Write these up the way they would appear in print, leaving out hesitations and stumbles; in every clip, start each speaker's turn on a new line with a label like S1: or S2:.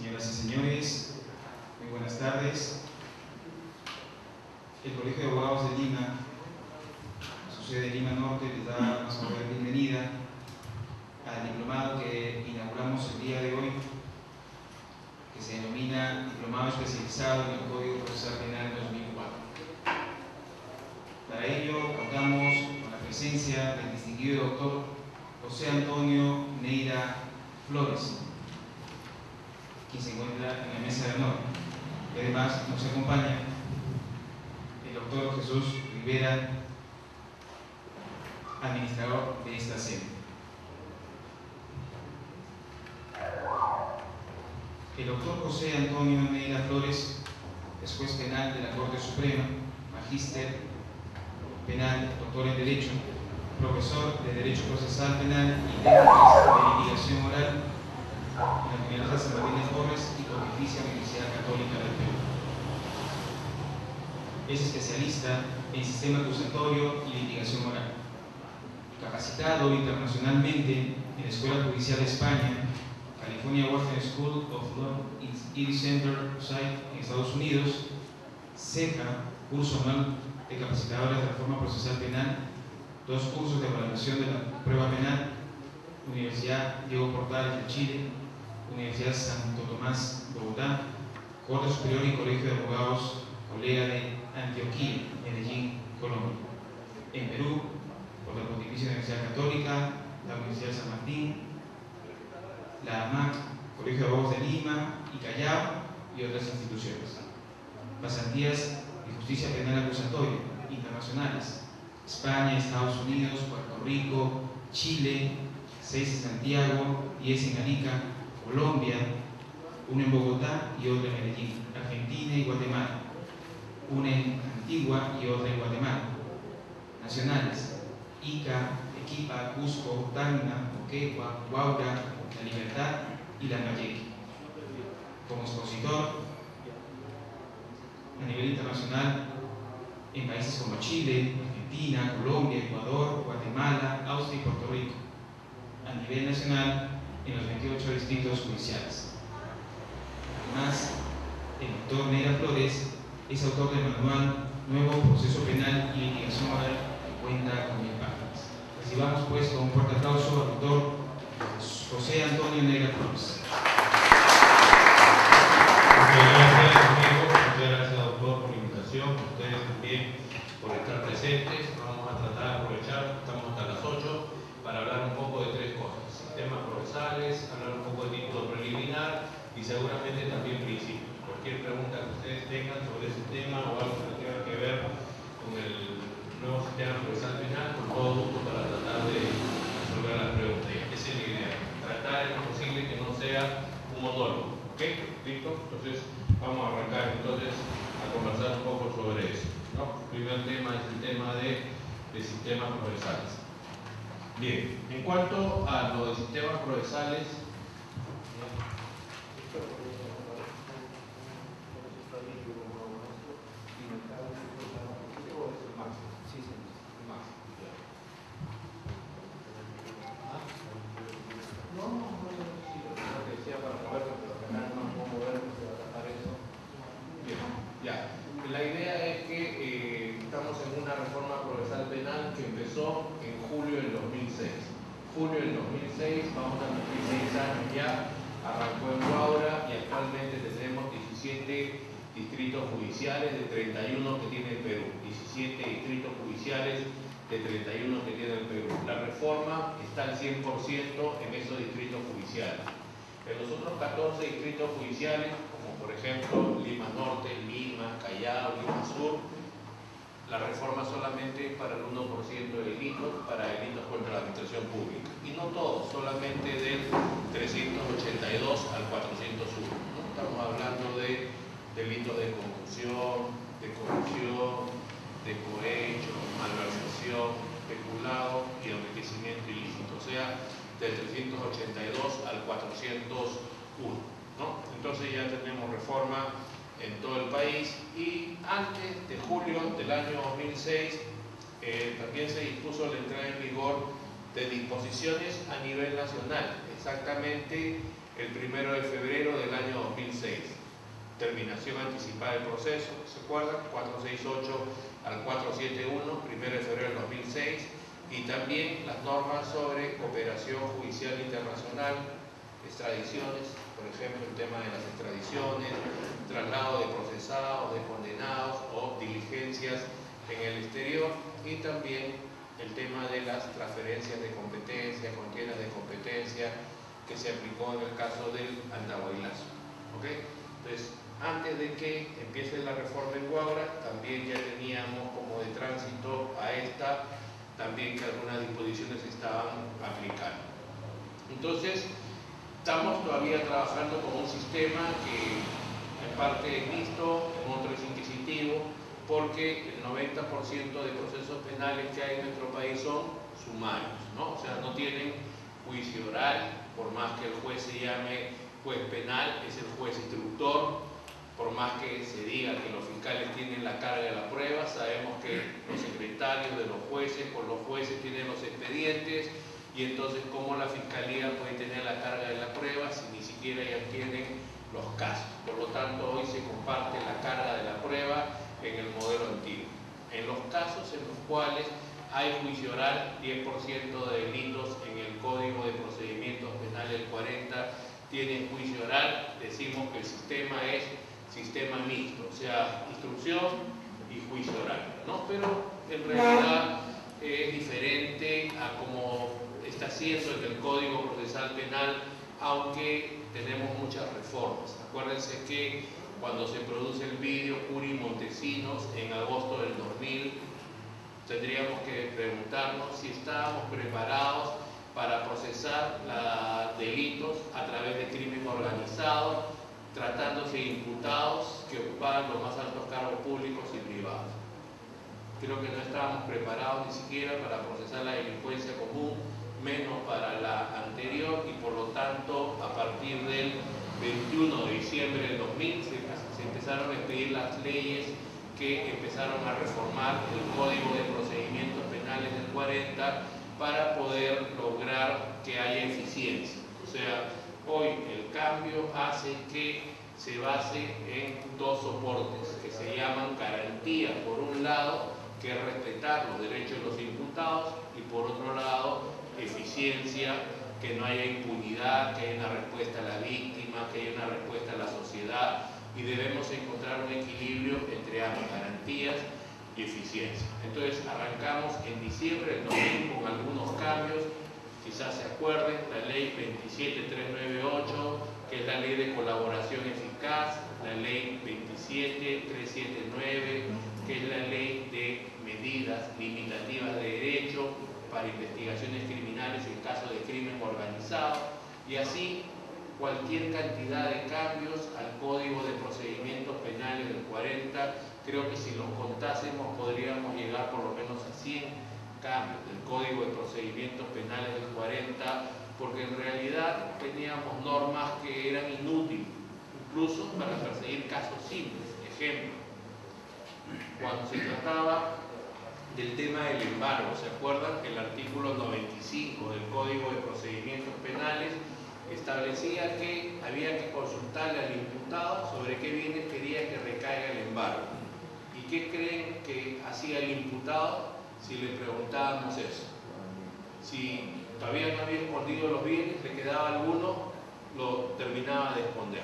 S1: Señoras y señores, muy buenas tardes. El Colegio de Abogados de Lima, su sede de Lima Norte, les da una cordial bienvenida al diplomado que inauguramos el día de hoy, que se denomina Diplomado Especializado en el Código Procesal Penal 2004. Para ello contamos con la presencia del distinguido doctor José Antonio Neira Flores, quien se encuentra en la mesa de honor. Y además nos acompaña el doctor Jesús Rivera, administrador de esta sede. El doctor José Antonio Neira Flores es juez penal de la Corte Suprema, magíster penal, doctor en Derecho, profesor de Derecho Procesal Penal y técnicas de litigación oral en la Universidad San Martín de Porres y Pontificia Universidad Católica del Perú. Es especialista en sistema acusatorio y litigación oral. Capacitado internacionalmente en la Escuela Judicial de España, California Wharton School of Law East Center Site en Estados Unidos, CEPA, curso anual de capacitadores de reforma procesal penal, 2 cursos de evaluación de la prueba penal, Universidad Diego Portales de Chile, Universidad Santo Tomás de Bogotá, Corte Superior y Colegio de Abogados, colega de Antioquia, Medellín, Colombia. En Perú, por la Pontificia Universidad Católica, la Universidad de San Martín, la AMAC, Colegio de Abogados de Lima y Callao y otras instituciones. Pasantías de justicia penal acusatoria internacionales: España, Estados Unidos, Puerto Rico, Chile, 6 en Santiago, 10 en Arica, Colombia, 1 en Bogotá y otra en Medellín, Argentina y Guatemala, 1 en Antigua y otra en Guatemala. Nacionales: Ica, Arequipa, Cusco, Tacna, Moquegua, Huaura, La Libertad y Lambayeque. Como expositor a nivel internacional en países como Chile, Argentina, Colombia, Ecuador, Guatemala, Austria y Puerto Rico. A nivel nacional en los 28 distritos judiciales. Además, el doctor Neira Flores es autor del manual Nuevo Proceso Penal y Litigación Oral, que cuenta con 1000 páginas. Recibamos pues con un fuerte aplauso al doctor José Antonio Neira Flores.
S2: Muchas gracias, doctor, por la invitación, a ustedes también por estar presentes. Vamos a tratar de aprovechar, estamos hasta las 8, para hablar un poco de 3 cosas: sistemas procesales, hablar un poco de título preliminar y seguramente también principios. Cualquier pregunta que ustedes tengan sobre ese tema o algo que tenga que ver con el nuevo sistema procesal penal, con todo gusto para tratar de resolver las preguntas. Esa es la idea, tratar en lo posible que no sea un monólogo. ¿Ok? ¿Listo? Entonces vamos a arrancar entonces a conversar un poco sobre eso, ¿no? El primer tema es el tema de sistemas procesales. Bien, en cuanto a lo de sistemas procesales, la idea es que estamos en una reforma procesal penal que empezó en julio del 2006. Julio del 2006, vamos a cumplir 6 años ya, arrancó en Huaura y actualmente tenemos 17 distritos judiciales de 31 que tiene el Perú. 17 distritos judiciales de 31 que tiene el Perú. La reforma está al 100% en esos distritos judiciales. En los otros 14 distritos judiciales, como por ejemplo Lima Norte, Lima, Callao, Lima Sur, la reforma solamente para el 1% de delitos, para delitos contra la administración pública. Y no todos, solamente del 382 al 401. ¿No? Estamos hablando de delitos de concusión, de corrupción, de cohecho, malversación, peculado y enriquecimiento ilícito. O sea, del 382 al 401, ¿no? Entonces ya tenemos reforma en todo el país y antes de julio del año 2006 también se dispuso la entrada en vigor de disposiciones a nivel nacional, exactamente el 1 de febrero del año 2006. Terminación anticipada del proceso, ¿se acuerdan? 468 al 471, 1 de febrero del 2006. Y también las normas sobre cooperación judicial internacional, extradiciones, por ejemplo, el tema de las extradiciones, traslado de procesados, de condenados o diligencias en el exterior, y también el tema de las transferencias de competencia, contiendas de competencia, que se aplicó en el caso del Andahuaylazo. ¿Okay? Entonces, antes de que empiece la reforma en Huaura, también ya teníamos como de tránsito a esta, también que algunas disposiciones se estaban aplicando. Entonces, estamos todavía trabajando con un sistema que en parte es mixto, en otro es inquisitivo, porque el 90% de procesos penales que hay en nuestro país son sumarios, ¿no? O sea, no tienen juicio oral, por más que el juez se llame juez penal, es el juez instructor. Por más que se diga que los fiscales tienen la carga de la prueba, sabemos que los secretarios de los jueces, por los jueces tienen los expedientes, y entonces cómo la fiscalía puede tener la carga de la prueba si ni siquiera ya tienen los casos. Por lo tanto, hoy se comparte la carga de la prueba en el modelo antiguo. En los casos en los cuales hay juicio oral, 10% de delitos en el Código de Procedimientos Penales del 40 tienen juicio oral, decimos que el sistema es sistema mixto, o sea, instrucción y juicio oral, ¿no? Pero en realidad es diferente a como está siendo en el Código Procesal Penal, aunque tenemos muchas reformas. Acuérdense que cuando se produce el vídeo Curi Montesinos en agosto del 2000, tendríamos que preguntarnos si estábamos preparados para procesar delitos a través de crimen organizado, tratándose de imputados que ocupaban los más altos cargos públicos y privados. Creo que no estábamos preparados ni siquiera para procesar la delincuencia común, menos para la anterior, y por lo tanto, a partir del 21 de diciembre del 2000 se empezaron a expedir las leyes que empezaron a reformar el Código de Procedimientos Penales del 40 para poder lograr que haya eficiencia. O sea, hoy el cambio hace que se base en dos soportes que se llaman garantía, por un lado, que es respetar los derechos de los imputados, y por otro lado, eficiencia, que no haya impunidad, que haya una respuesta a la víctima, que haya una respuesta a la sociedad, y debemos encontrar un equilibrio entre ambas, garantías y eficiencia. Entonces arrancamos en diciembre del 2000 con algunos cambios, quizás se acuerden, la ley 27398, que es la ley de colaboración eficaz, la ley 27379, que es la ley de medidas limitativas de derecho para investigaciones criminales en caso de crimen organizado, y así cualquier cantidad de cambios al Código de Procedimientos Penales del 40. Creo que si los contásemos podríamos llegar por lo menos a 100 cambios del Código de Procedimientos Penales del 40, porque en realidad teníamos normas que eran inútiles, incluso para perseguir casos simples. Ejemplo, cuando se trataba del tema del embargo, ¿se acuerdan? El artículo 95 del Código de Procedimientos Penales establecía que había que consultarle al imputado sobre qué bienes quería que recaiga el embargo. ¿Y qué creen que hacía el imputado si le preguntábamos eso? Si todavía no había escondido los bienes, le quedaba alguno, lo terminaba de esconder.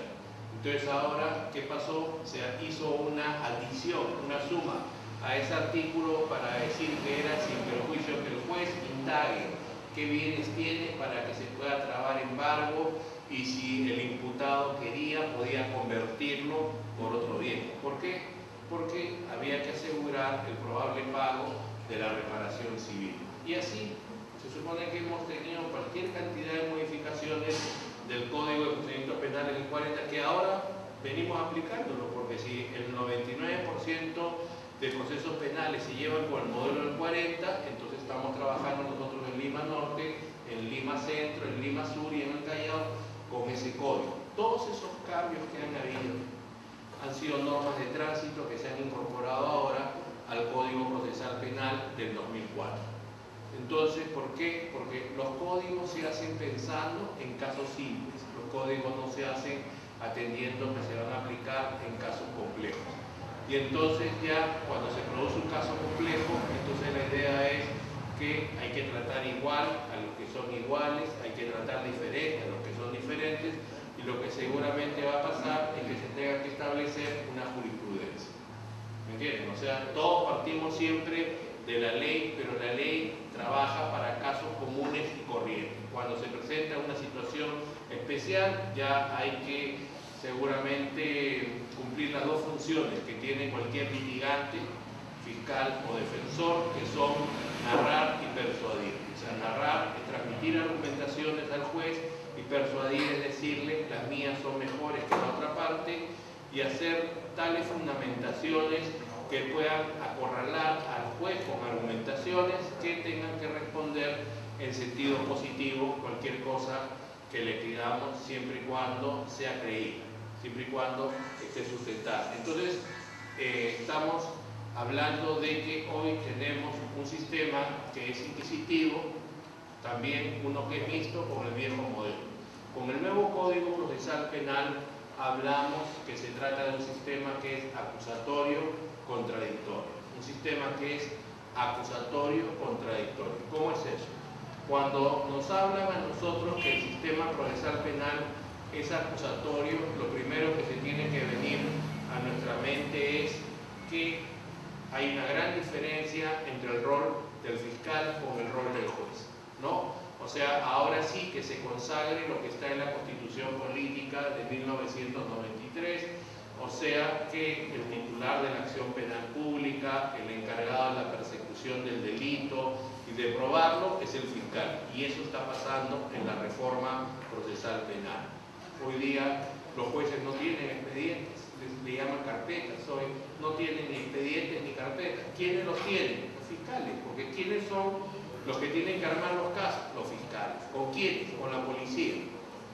S2: Entonces ahora, ¿qué pasó? Se hizo una adición, una suma a ese artículo para decir que era sin perjuicio que el juez indague qué bienes tiene para que se pueda trabar embargo, y si el imputado quería, podía convertirlo por otro bien. ¿Por qué? Porque había que asegurar el probable pago de la reparación civil. Y así se supone que hemos tenido cualquier cantidad de modificaciones del Código de Procedimientos Penales del 40 que ahora venimos aplicándolo, porque si el 99% de procesos penales se llevan con el modelo del 40, entonces estamos trabajando nosotros en Lima Norte, en Lima Centro, en Lima Sur y en el Callao con ese código. Todos esos cambios que han habido han sido normas de tránsito que se han incorporado ahora al Código Procesal Penal del 2004. Entonces, ¿por qué? Porque los códigos se hacen pensando en casos simples. Los códigos no se hacen atendiendo que se van a aplicar en casos complejos. Y entonces ya cuando se produce un caso complejo, entonces la idea es que hay que tratar igual a los que son iguales, hay que tratar diferente a los que son diferentes, y lo que seguramente va a pasar es que se tenga que establecer una jurisprudencia. ¿Me entienden? O sea, todos partimos siempre de la ley, pero la ley trabaja para casos comunes y corrientes. Cuando se presenta una situación especial, ya hay que seguramente cumplir las dos funciones que tiene cualquier litigante, fiscal o defensor, que son narrar y persuadir. O sea, narrar es transmitir argumentaciones al juez y persuadir es decirle las mías son mejores que la otra parte y hacer tales fundamentaciones que puedan acorralar al juez con argumentaciones que tengan que responder en sentido positivo cualquier cosa que le pidamos, siempre y cuando sea creíble, siempre y cuando esté sustentada. Entonces, estamos hablando de que hoy tenemos un sistema que es inquisitivo, también uno que es mixto con el viejo modelo. Con el nuevo Código Procesal Penal hablamos que se trata de un sistema que es acusatorio contradictorio, un sistema que es acusatorio contradictorio. ¿Cómo es eso? Cuando nos hablan a nosotros que el sistema procesal penal es acusatorio, lo primero que se tiene que venir a nuestra mente es que hay una gran diferencia entre el rol del fiscal con el rol del juez, ¿no? O sea, ahora sí que se consagre lo que está en la Constitución Política de 1993, o sea que el titular de la acción penal pública, el encargado de la persecución del delito y de probarlo es el fiscal. Y eso está pasando en la reforma procesal penal. Hoy día los jueces no tienen expedientes, le llaman carpetas, hoy no tienen ni expedientes ni carpetas. ¿Quiénes los tienen? Los fiscales, porque ¿quiénes son los que tienen que armar los casos? Los fiscales. ¿Con quiénes? Con la policía.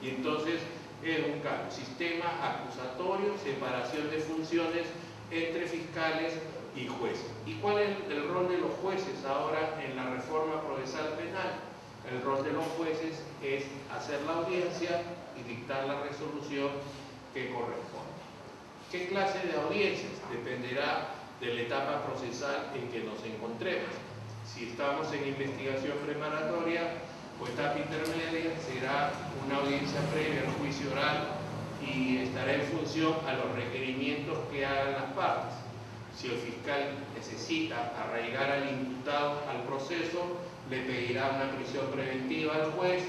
S2: Y entonces es un cambio, sistema acusatorio, separación de funciones entre fiscales y jueces. ¿Y cuál es el rol de los jueces ahora en la reforma procesal penal? El rol de los jueces es hacer la audiencia y dictar la resolución que corresponde. ¿Qué clase de audiencias? Dependerá de la etapa procesal en que nos encontremos. Si estamos en investigación preparatoria o etapa intermedia, será una audiencia previa al juicio oral y estará en función a los requerimientos que hagan las partes. Si el fiscal necesita arraigar al imputado al proceso, le pedirá una prisión preventiva al juez,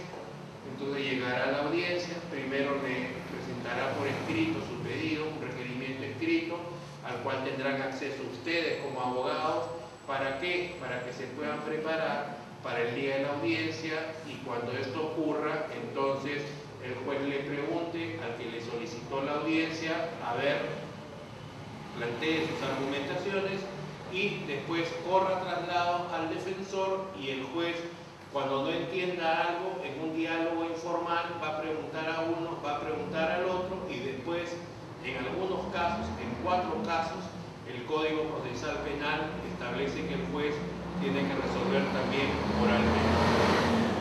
S2: entonces llegará a la audiencia, primero le presentará por escrito su pedido, un requerimiento escrito, al cual tendrán acceso ustedes como abogados. ¿Para qué? Para que se puedan preparar para el día de la audiencia y cuando esto ocurra, entonces el juez le pregunte al que le solicitó la audiencia, a ver, plantee sus argumentaciones y después corra traslado al defensor y el juez, cuando no entienda algo, en un diálogo informal va a preguntar a uno, va a preguntar al otro y después, en algunos casos, en 4 casos, el Código Procesal Penal establece que el juez tiene que resolver también oralmente,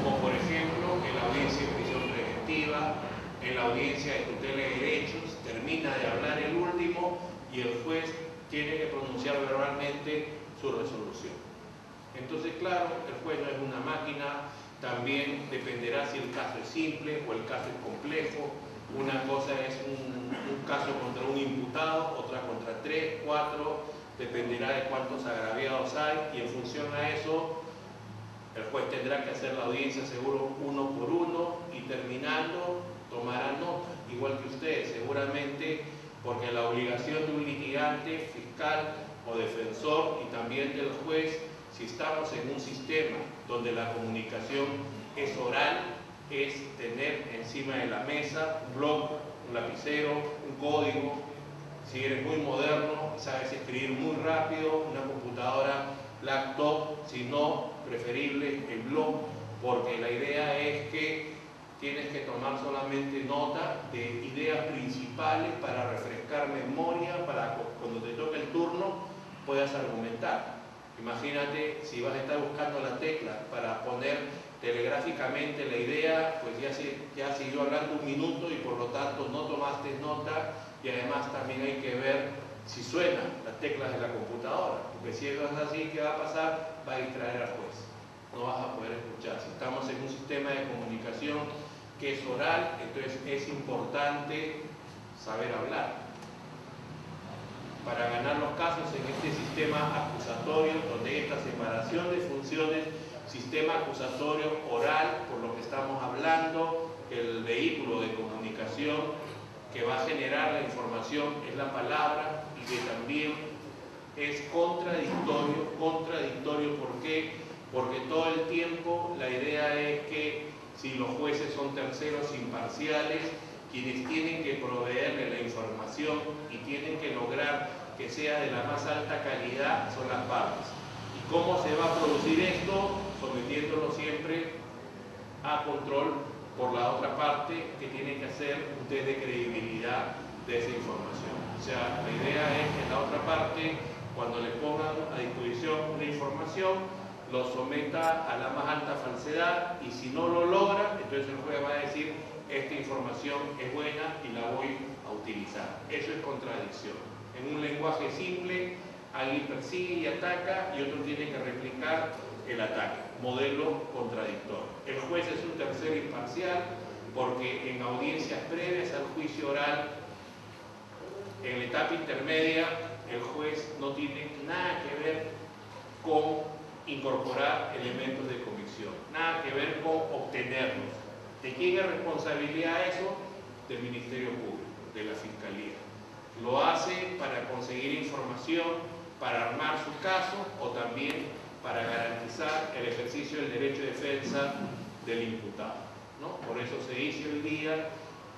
S2: como por ejemplo en la audiencia de prisión preventiva, en la audiencia de tutela de derechos, termina de hablar el último y el juez tiene que pronunciar verbalmente su resolución. Entonces, claro, el juez no es una máquina, también dependerá si el caso es simple o el caso es complejo. Una cosa es un caso contra un imputado, otra contra 3, 4, dependerá de cuántos agraviados hay y en función a eso el juez tendrá que hacer la audiencia seguro uno por uno y terminando tomará nota, igual que ustedes seguramente, porque la obligación de un litigante, fiscal o defensor y también del juez, si estamos en un sistema donde la comunicación es oral, es tener encima de la mesa un blog, un lapicero, un código. Si eres muy moderno, sabes escribir muy rápido, una computadora laptop, si no, preferible el blog, porque la idea es que tienes que tomar solamente nota de ideas principales para refrescar memoria, para cuando te toque el turno puedas argumentar. Imagínate si vas a estar buscando la tecla para poner telegráficamente la idea, pues ya siguió hablando un minuto y por lo tanto no tomaste nota, y además también hay que ver si suenan las teclas de la computadora, porque si es así, ¿qué va a pasar? Va a distraer al juez, no vas a poder escuchar. Si estamos en un sistema de comunicación que es oral, entonces es importante saber hablar para ganar los casos en este sistema acusatorio, donde hay esta separación de funciones, sistema acusatorio oral, por lo que estamos hablando, el vehículo de comunicación que va a generar la información es la palabra, y que también es contradictorio. ¿Por qué? Porque todo el tiempo la idea es que si los jueces son terceros imparciales, quienes tienen que proveerle la información y tienen que lograr que sea de la más alta calidad son las partes. ¿Y cómo se va a producir esto? Sometiéndolo siempre a control por la otra parte, que tiene que hacer un test de credibilidad de esa información. O sea, la idea es que la otra parte, cuando le pongan a disposición una información, lo someta a la más alta falsedad, y si no lo logra, entonces el juez va a decir: esta información es buena y la voy a utilizar. Eso es contradicción. En un lenguaje simple, alguien persigue y ataca y otro tiene que replicar el ataque. Modelo contradictorio. El juez es un tercero imparcial porque en audiencias previas al juicio oral, en la etapa intermedia, el juez no tiene nada que ver con incorporar elementos de convicción, nada que ver con obtenerlos. ¿De quién es responsabilidad eso? Del Ministerio Público, de la Fiscalía. Lo hace para conseguir información, para armar su caso, o también para garantizar el ejercicio del derecho de defensa del imputado, ¿no? Por eso se dice hoy día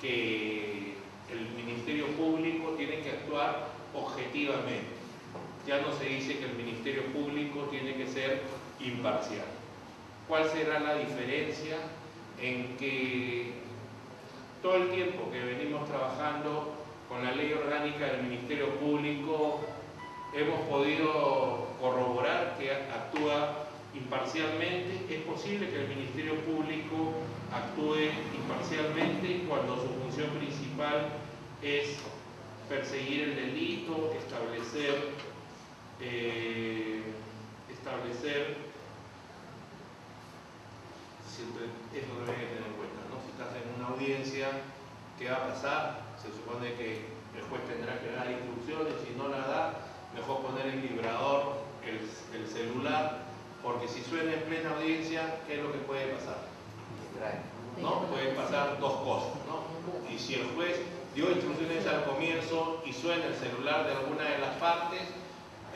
S2: que el Ministerio Público tiene que actuar objetivamente. Ya no se dice que el Ministerio Público tiene que ser imparcial. ¿Cuál será la diferencia? En que todo el tiempo que venimos trabajando con la ley orgánica del Ministerio Público hemos podido corroborar que actúa imparcialmente. Es posible que el Ministerio Público actúe imparcialmente cuando su función principal es perseguir el delito, establecer eso lo hay que tener en cuenta, ¿no? Si estás en una audiencia, ¿qué va a pasar? Se supone que el juez tendrá que dar instrucciones, si no la da, mejor poner en vibrador el celular, porque si suena en plena audiencia, ¿qué es lo que puede pasar? ¿No? Pueden pasar dos cosas, ¿no? Y si el juez dio instrucciones al comienzo y suena el celular de alguna de las partes,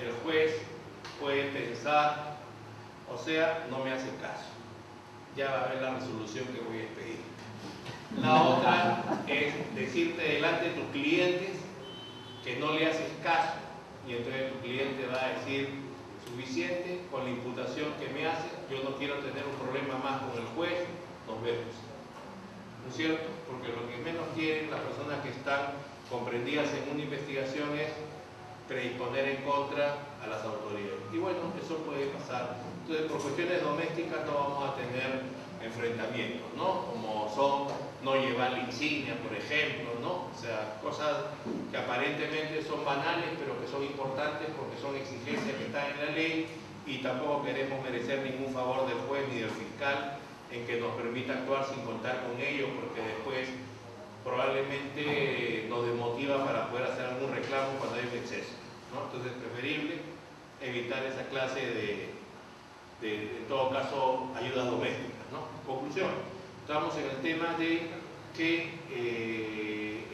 S2: el juez puede pensar, o sea, no me hace caso, ya va a ver la resolución que voy a expedir. La otra es decirte delante de tus clientes que no le haces caso, y entonces tu cliente va a decir: suficiente con la imputación que me hace, yo no quiero tener un problema más con el juez, nos vemos. ¿No es cierto? Porque lo que menos quieren las personas que están comprendidas en una investigación es predisponer en contra a las autoridades. Y bueno, eso puede pasar. Entonces, por cuestiones domésticas no vamos a tener enfrentamientos, ¿no? Como son no llevar la insignia, por ejemplo, ¿no? O sea, cosas que aparentemente son banales, pero que son importantes porque son exigencias que están en la ley, y tampoco queremos merecer ningún favor del juez ni del fiscal en que nos permita actuar sin contar con ellos, porque después probablemente nos desmotiva para poder hacer algún reclamo cuando hay un exceso, ¿no? Entonces es preferible evitar esa clase de en todo caso, ayudas domésticas, ¿no? Conclusión, estamos en el tema de que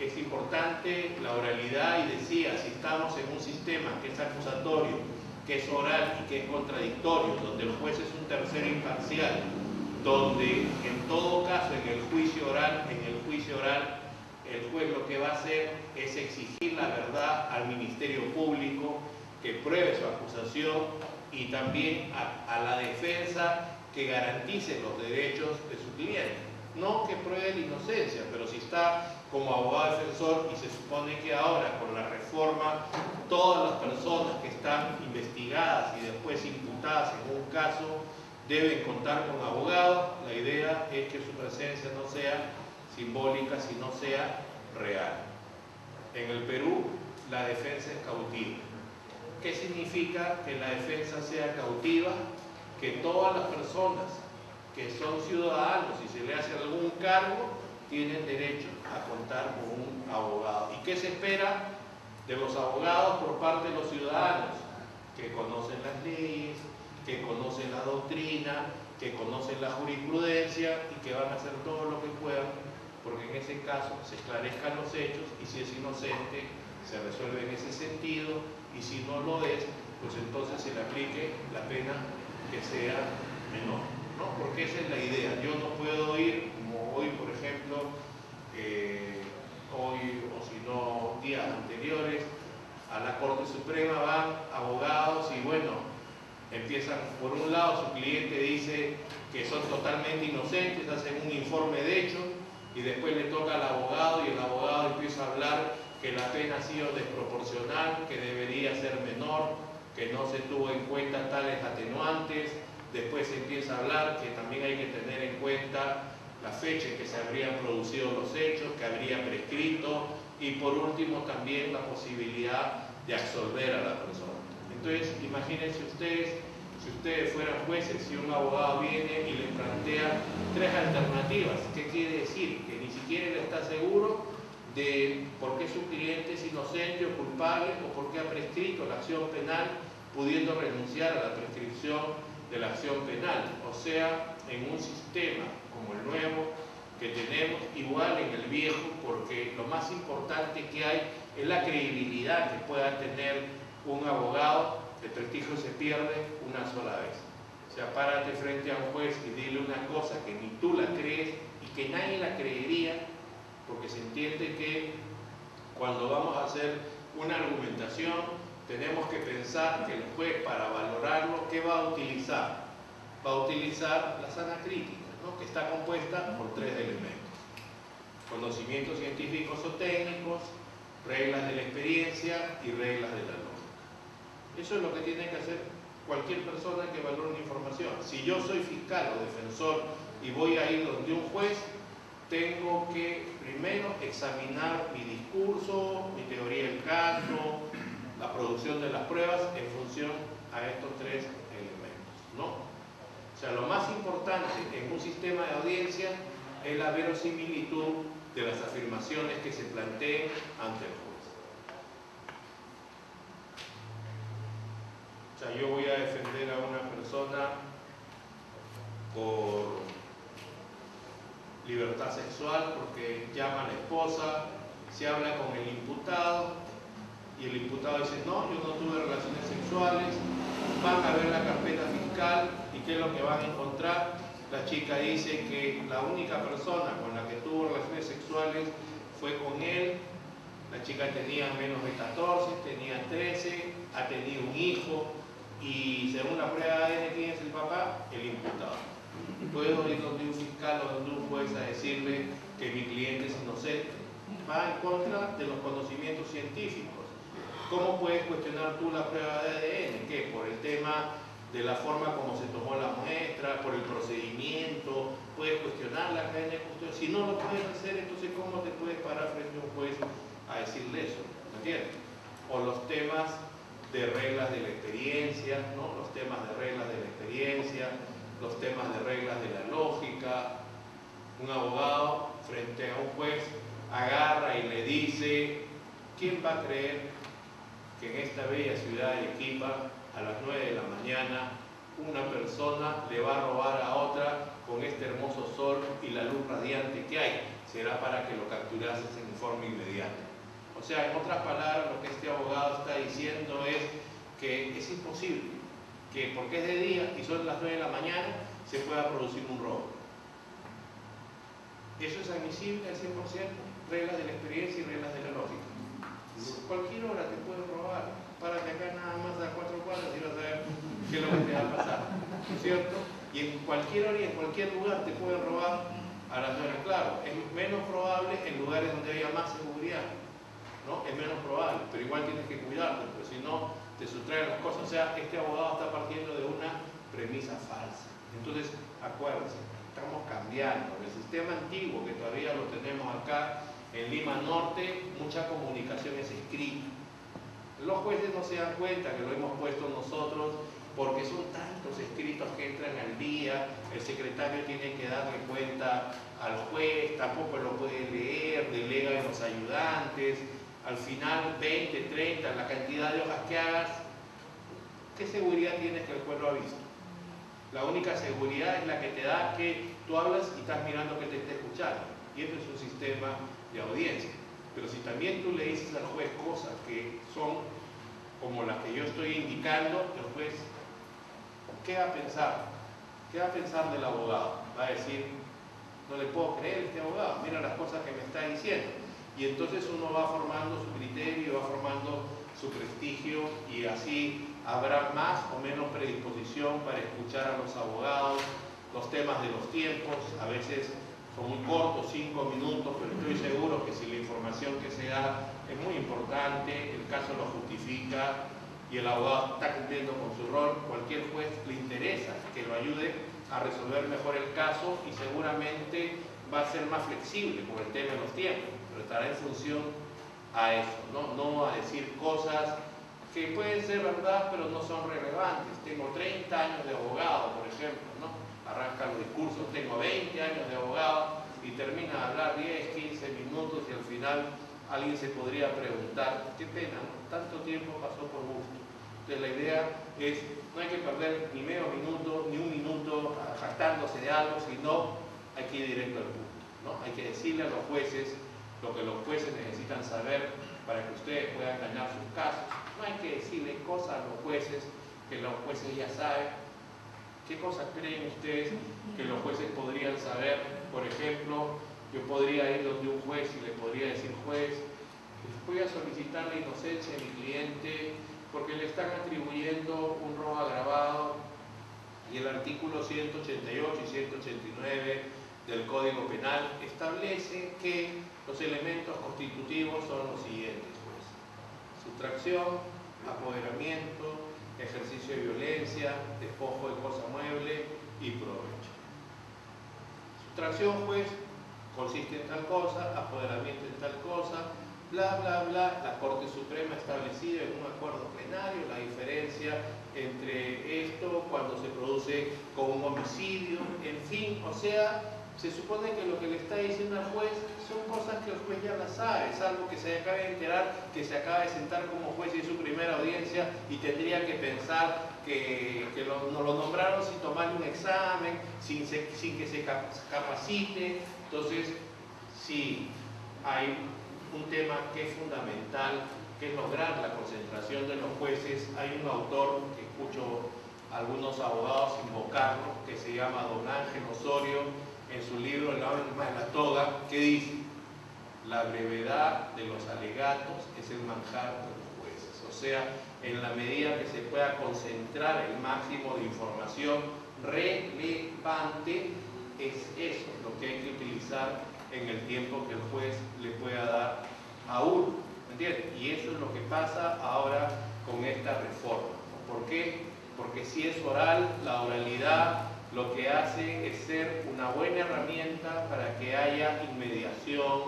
S2: es importante la oralidad, y decía, si estamos en un sistema que es acusatorio, que es oral y que es contradictorio, donde el juez es un tercero imparcial, donde en todo caso en el juicio oral el juez lo que va a hacer es exigir la verdad al Ministerio Público, que pruebe su acusación, y también a la defensa que garantice los derechos de su cliente. No que pruebe la inocencia, pero si está como abogado defensor y se supone que ahora con la reforma todas las personas que están investigadas y después imputadas en un caso deben contar con abogados. La idea es que su presencia no sea simbólica, sino sea real. En el Perú, la defensa es cautiva. ¿Qué significa que la defensa sea cautiva? Que todas las personas que son ciudadanos y se le hace algún cargo tienen derecho a contar con un abogado. ¿Y qué se espera de los abogados por parte de los ciudadanos? Que conocen las leyes, que conocen la doctrina, que conocen la jurisprudencia y que van a hacer todo lo que puedan porque en ese caso se esclarezcan los hechos y si es inocente se resuelve en ese sentido y si no lo es, pues entonces se le aplique la pena que sea menor, ¿no? Porque esa es la idea. Yo no puedo ir, como hoy por ejemplo, hoy o si no días anteriores, a la Corte Suprema van abogados y bueno, empiezan por un lado, su cliente dice que son totalmente inocentes, hacen un informe de hecho y después le toca al abogado y el abogado empieza a hablar que la pena ha sido desproporcional, que debería ser menor, que no se tuvo en cuenta tales atenuantes. Después se empieza a hablar que también hay que tener en cuenta la fecha en que se habrían producido los hechos, que habría prescrito y por último también la posibilidad de absolver a la persona. Entonces, imagínense ustedes, si ustedes fueran jueces, si un abogado viene y les plantea tres alternativas, ¿qué quiere decir? Que ni siquiera él está seguro de por qué su cliente es inocente o culpable o por qué ha prescrito la acción penal, pudiendo renunciar a la prescripción de la acción penal. O sea, en un sistema como el nuevo que tenemos, igual en el viejo, porque lo más importante que hay es la credibilidad que pueda tener un abogado. El prestigio se pierde una sola vez. O sea, párate frente a un juez y dile una cosa que ni tú la crees y que nadie la creería, porque se entiende que cuando vamos a hacer una argumentación tenemos que pensar que el juez, para valorarlo, ¿qué va a utilizar? Va a utilizar la sana crítica, ¿no? Que está compuesta por tres elementos: conocimientos científicos o técnicos, reglas de la experiencia y reglas de la lógica. Eso es lo que tiene que hacer cualquier persona que valore una información. Si yo soy fiscal o defensor y voy a ir donde un juez, tengo que primero examinar mi discurso, mi teoría del caso, la producción de las pruebas en función a estos tres elementos, ¿no? O sea, lo más importante en un sistema de audiencia es la verosimilitud de las afirmaciones que se planteen ante el juez. O sea, yo voy a defender a una persona por libertad sexual porque llama a la esposa, se habla con el imputado y el imputado dice: no, yo no tuve relaciones sexuales. Van a ver la carpeta fiscal y ¿qué es lo que van a encontrar? La chica dice que la única persona con la que tuvo relaciones sexuales fue con él. La chica tenía menos de 14, tenía 13, ha tenido un hijo y según la prueba de ADN, ¿quién es el papá? El imputado. ¿Puedo ir donde un fiscal o donde un juez a decirle que mi cliente es inocente? Va en contra de los conocimientos científicos. ¿Cómo puedes cuestionar tú la prueba de ADN? ¿Qué? Por el tema de la forma como se tomó la muestra, por el procedimiento, puedes cuestionar la cadena de custodia. Si no lo puedes hacer, entonces ¿cómo te puedes parar frente a un juez a decirle eso? ¿Me entiendes? O los temas de reglas de la experiencia, ¿no? Los temas de reglas de la experiencia, los temas de reglas de la lógica. Un abogado frente a un juez agarra y le dice: ¿quién va a creer que en esta bella ciudad de Arequipa, a las 9 de la mañana, una persona le va a robar a otra con este hermoso sol y la luz radiante que hay? Será para que lo capturases en forma inmediata. O sea, en otras palabras, lo que este abogado está diciendo es que es imposible que, porque es de día y son las 9 de la mañana, se pueda producir un robo. ¿Eso es admisible al 100%? Reglas de la experiencia y reglas de la lógica. Cualquier hora te pueden robar. Párate acá nada más a 4 cuadras y vas a ver qué es lo que te va a pasar, ¿no es cierto? Y en cualquier hora y en cualquier lugar te pueden robar a las 9. Claro, es menos probable en lugares donde haya más seguridad, ¿no? Es menos probable, pero igual tienes que cuidarte, porque si no te sustraen las cosas. O sea, este abogado está partiendo de una premisa falsa. Entonces, acuérdense, estamos cambiando. El sistema antiguo, que todavía lo tenemos acá en Lima Norte, mucha comunicación es escrita. Los jueces no se dan cuenta que lo hemos puesto nosotros porque son tantos escritos que entran al día, el secretario tiene que darle cuenta al juez, tampoco lo puede leer, delega en los ayudantes, al final 20, 30, la cantidad de hojas que hagas, ¿qué seguridad tienes que el juez lo ha visto? La única seguridad es la que te da que tú hablas y estás mirando que te esté escuchando, y esto es un sistema de audiencia. Pero si también tú le dices al juez cosas que son como las que yo estoy indicando, el juez, ¿qué va a pensar? ¿Qué va a pensar del abogado? Va a decir, no le puedo creer a este abogado, mira las cosas que me está diciendo. Y entonces uno va formando su criterio, va formando su prestigio, y así habrá más o menos predisposición para escuchar a los abogados. Los temas de los tiempos a veces son muy cortos, 5 minutos, pero estoy seguro que si la información que se da es muy importante, el caso lo justifica y el abogado está cumpliendo con su rol, cualquier juez le interesa que lo ayude a resolver mejor el caso, y seguramente va a ser más flexible con el tema de los tiempos, pero estará en función a eso, no a decir cosas que pueden ser verdad pero no son relevantes. Tengo 30 años de abogado, por ejemplo, ¿no? Arrancan los discursos, tengo 20 años de abogado, y termina de hablar 10, 15 minutos y al final alguien se podría preguntar, qué pena, ¿no? Tanto tiempo pasó por gusto. Entonces la idea es, no hay que perder ni medio minuto, ni un minuto jactándose de algo, sino hay que ir directo al punto, ¿no? Hay que decirle a los jueces lo que los jueces necesitan saber para que ustedes puedan ganar sus casos. No hay que decirle cosas a los jueces que los jueces ya saben. ¿Qué cosas creen ustedes que los jueces podrían saber? Por ejemplo, yo podría ir donde un juez y le podría decir, juez, voy a solicitar la inocencia de mi cliente porque le están atribuyendo un robo agravado, y el artículo 188 y 189 del Código Penal establece que los elementos constitutivos son los siguientes, pues: sustracción, apoderamiento, ejercicio de violencia, despojo de cosa mueble y provecho. Sustracción, pues, consiste en tal cosa, apoderamiento en tal cosa, bla, bla, bla. La Corte Suprema ha establecido en un acuerdo plenario la diferencia entre esto cuando se produce con un homicidio, en fin, o sea, se supone que lo que le está diciendo al juez son cosas que el juez ya las sabe, salvo que se acabe de enterar que se acaba de sentar como juez en su primera audiencia y tendría que pensar que no lo nombraron sin tomarle un examen, sin que se capacite. Entonces, sí, hay un tema que es fundamental, que es lograr la concentración de los jueces. Hay un autor que escucho a algunos abogados invocarlo, que se llama Don Ángel Osorio, en su libro El alma de la toga, que dice: la brevedad de los alegatos es el manjar de los jueces. O sea, en la medida que se pueda concentrar el máximo de información relevante, es eso lo que hay que utilizar en el tiempo que el juez le pueda dar a uno, ¿entiendes? Y eso es lo que pasa ahora con esta reforma. ¿Por qué? Porque si es oral, la oralidad lo que hace es ser una buena herramienta para que haya inmediación,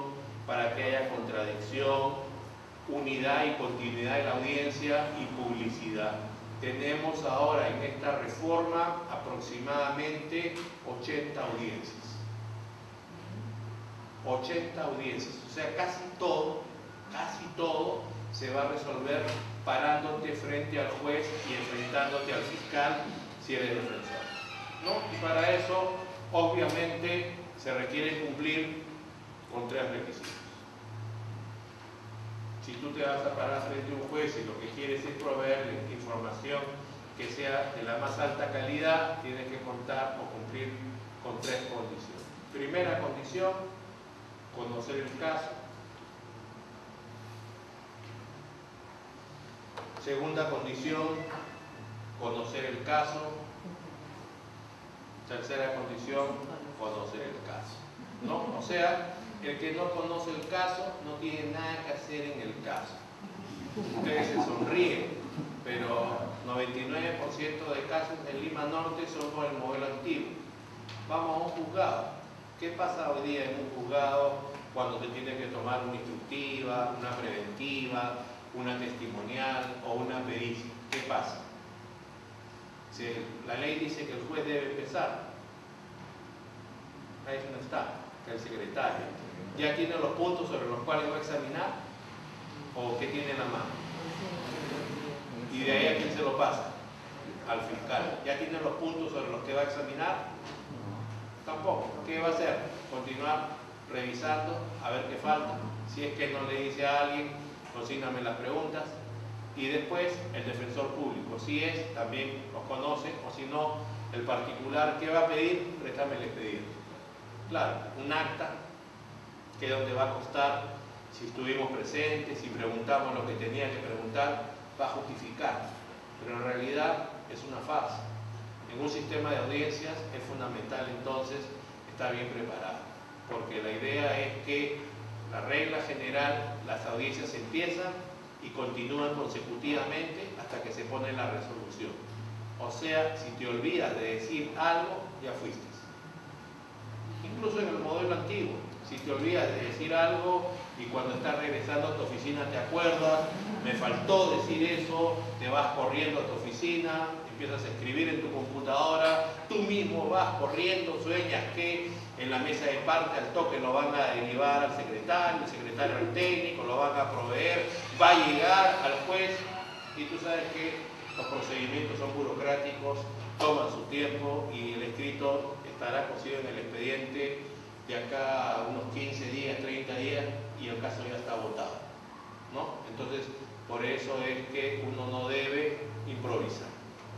S2: para que haya contradicción, unidad y continuidad de la audiencia y publicidad. Tenemos ahora en esta reforma aproximadamente 80 audiencias. 80 audiencias, o sea, casi todo se va a resolver parándote frente al juez y enfrentándote al fiscal si eres defensor, ¿no? Y para eso, obviamente, se requiere cumplir con 3 requisitos. Si tú te vas a parar frente a un juez y lo que quieres es proveerle información que sea de la más alta calidad, tienes que contar o cumplir con 3 condiciones. Primera condición: conocer el caso. Segunda condición: conocer el caso. Tercera condición: conocer el caso, ¿no? O sea, el que no conoce el caso no tiene nada que hacer en el caso. Ustedes se sonríen, pero 99% de casos en Lima Norte son con el modelo antiguo. Vamos a un juzgado. ¿Qué pasa hoy día en un juzgado cuando te tienes que tomar una instructiva, una preventiva, una testimonial o una pericia? ¿Qué pasa? Si la ley dice que el juez debe empezar, ahí no está, que el secretario ya tiene los puntos sobre los cuales va a examinar, o qué tiene en la mano, y de ahí a quién se lo pasa, al fiscal. ¿Ya tiene los puntos sobre los que va a examinar? Tampoco. ¿Qué va a hacer? Continuar revisando, a ver qué falta. Si es que no le dice a alguien, consígname las preguntas. Y después el defensor público, si es, también los conoce, o si no, el particular, ¿qué va a pedir? Préstame el expediente. Claro, un acta, que es donde va a constar si estuvimos presentes, si preguntamos lo que tenía que preguntar, va a justificar. Pero en realidad es una farsa. En un sistema de audiencias es fundamental entonces estar bien preparado, porque la idea es que la regla general, las audiencias empiezan y continúan consecutivamente hasta que se pone la resolución. O sea, si te olvidas de decir algo, ya fuiste. Incluso en el modelo antiguo, si te olvidas de decir algo y cuando estás regresando a tu oficina te acuerdas, me faltó decir eso, te vas corriendo a tu oficina, empiezas a escribir en tu computadora, tú mismo vas corriendo, sueñas que en la mesa de parte al toque lo van a derivar al secretario, el secretario al técnico, lo van a proveer, va a llegar al juez y tú sabes que los procedimientos son burocráticos, toman su tiempo y el escrito estará cosido en el expediente de acá a unos 15 días, 30 días y el caso ya está votado, ¿no? Entonces, por eso es que uno no debe improvisar,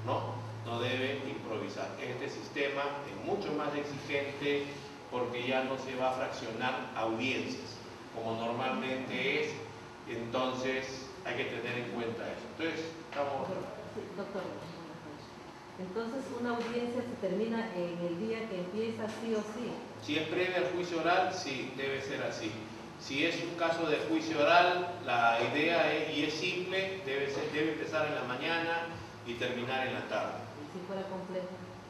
S2: ¿no? No debe improvisar. Este sistema es mucho más exigente porque ya no se va a fraccionar audiencias, como normalmente es, entonces hay que tener en cuenta eso. Entonces, estamos...
S3: Doctor, entonces una audiencia se termina en el día que empieza sí o sí.
S2: Si es previa al juicio oral, sí, debe ser así. Si es un caso de juicio oral, la idea es, y es simple, debe empezar en la mañana y terminar en la tarde.
S3: ¿Y si fuera compleja?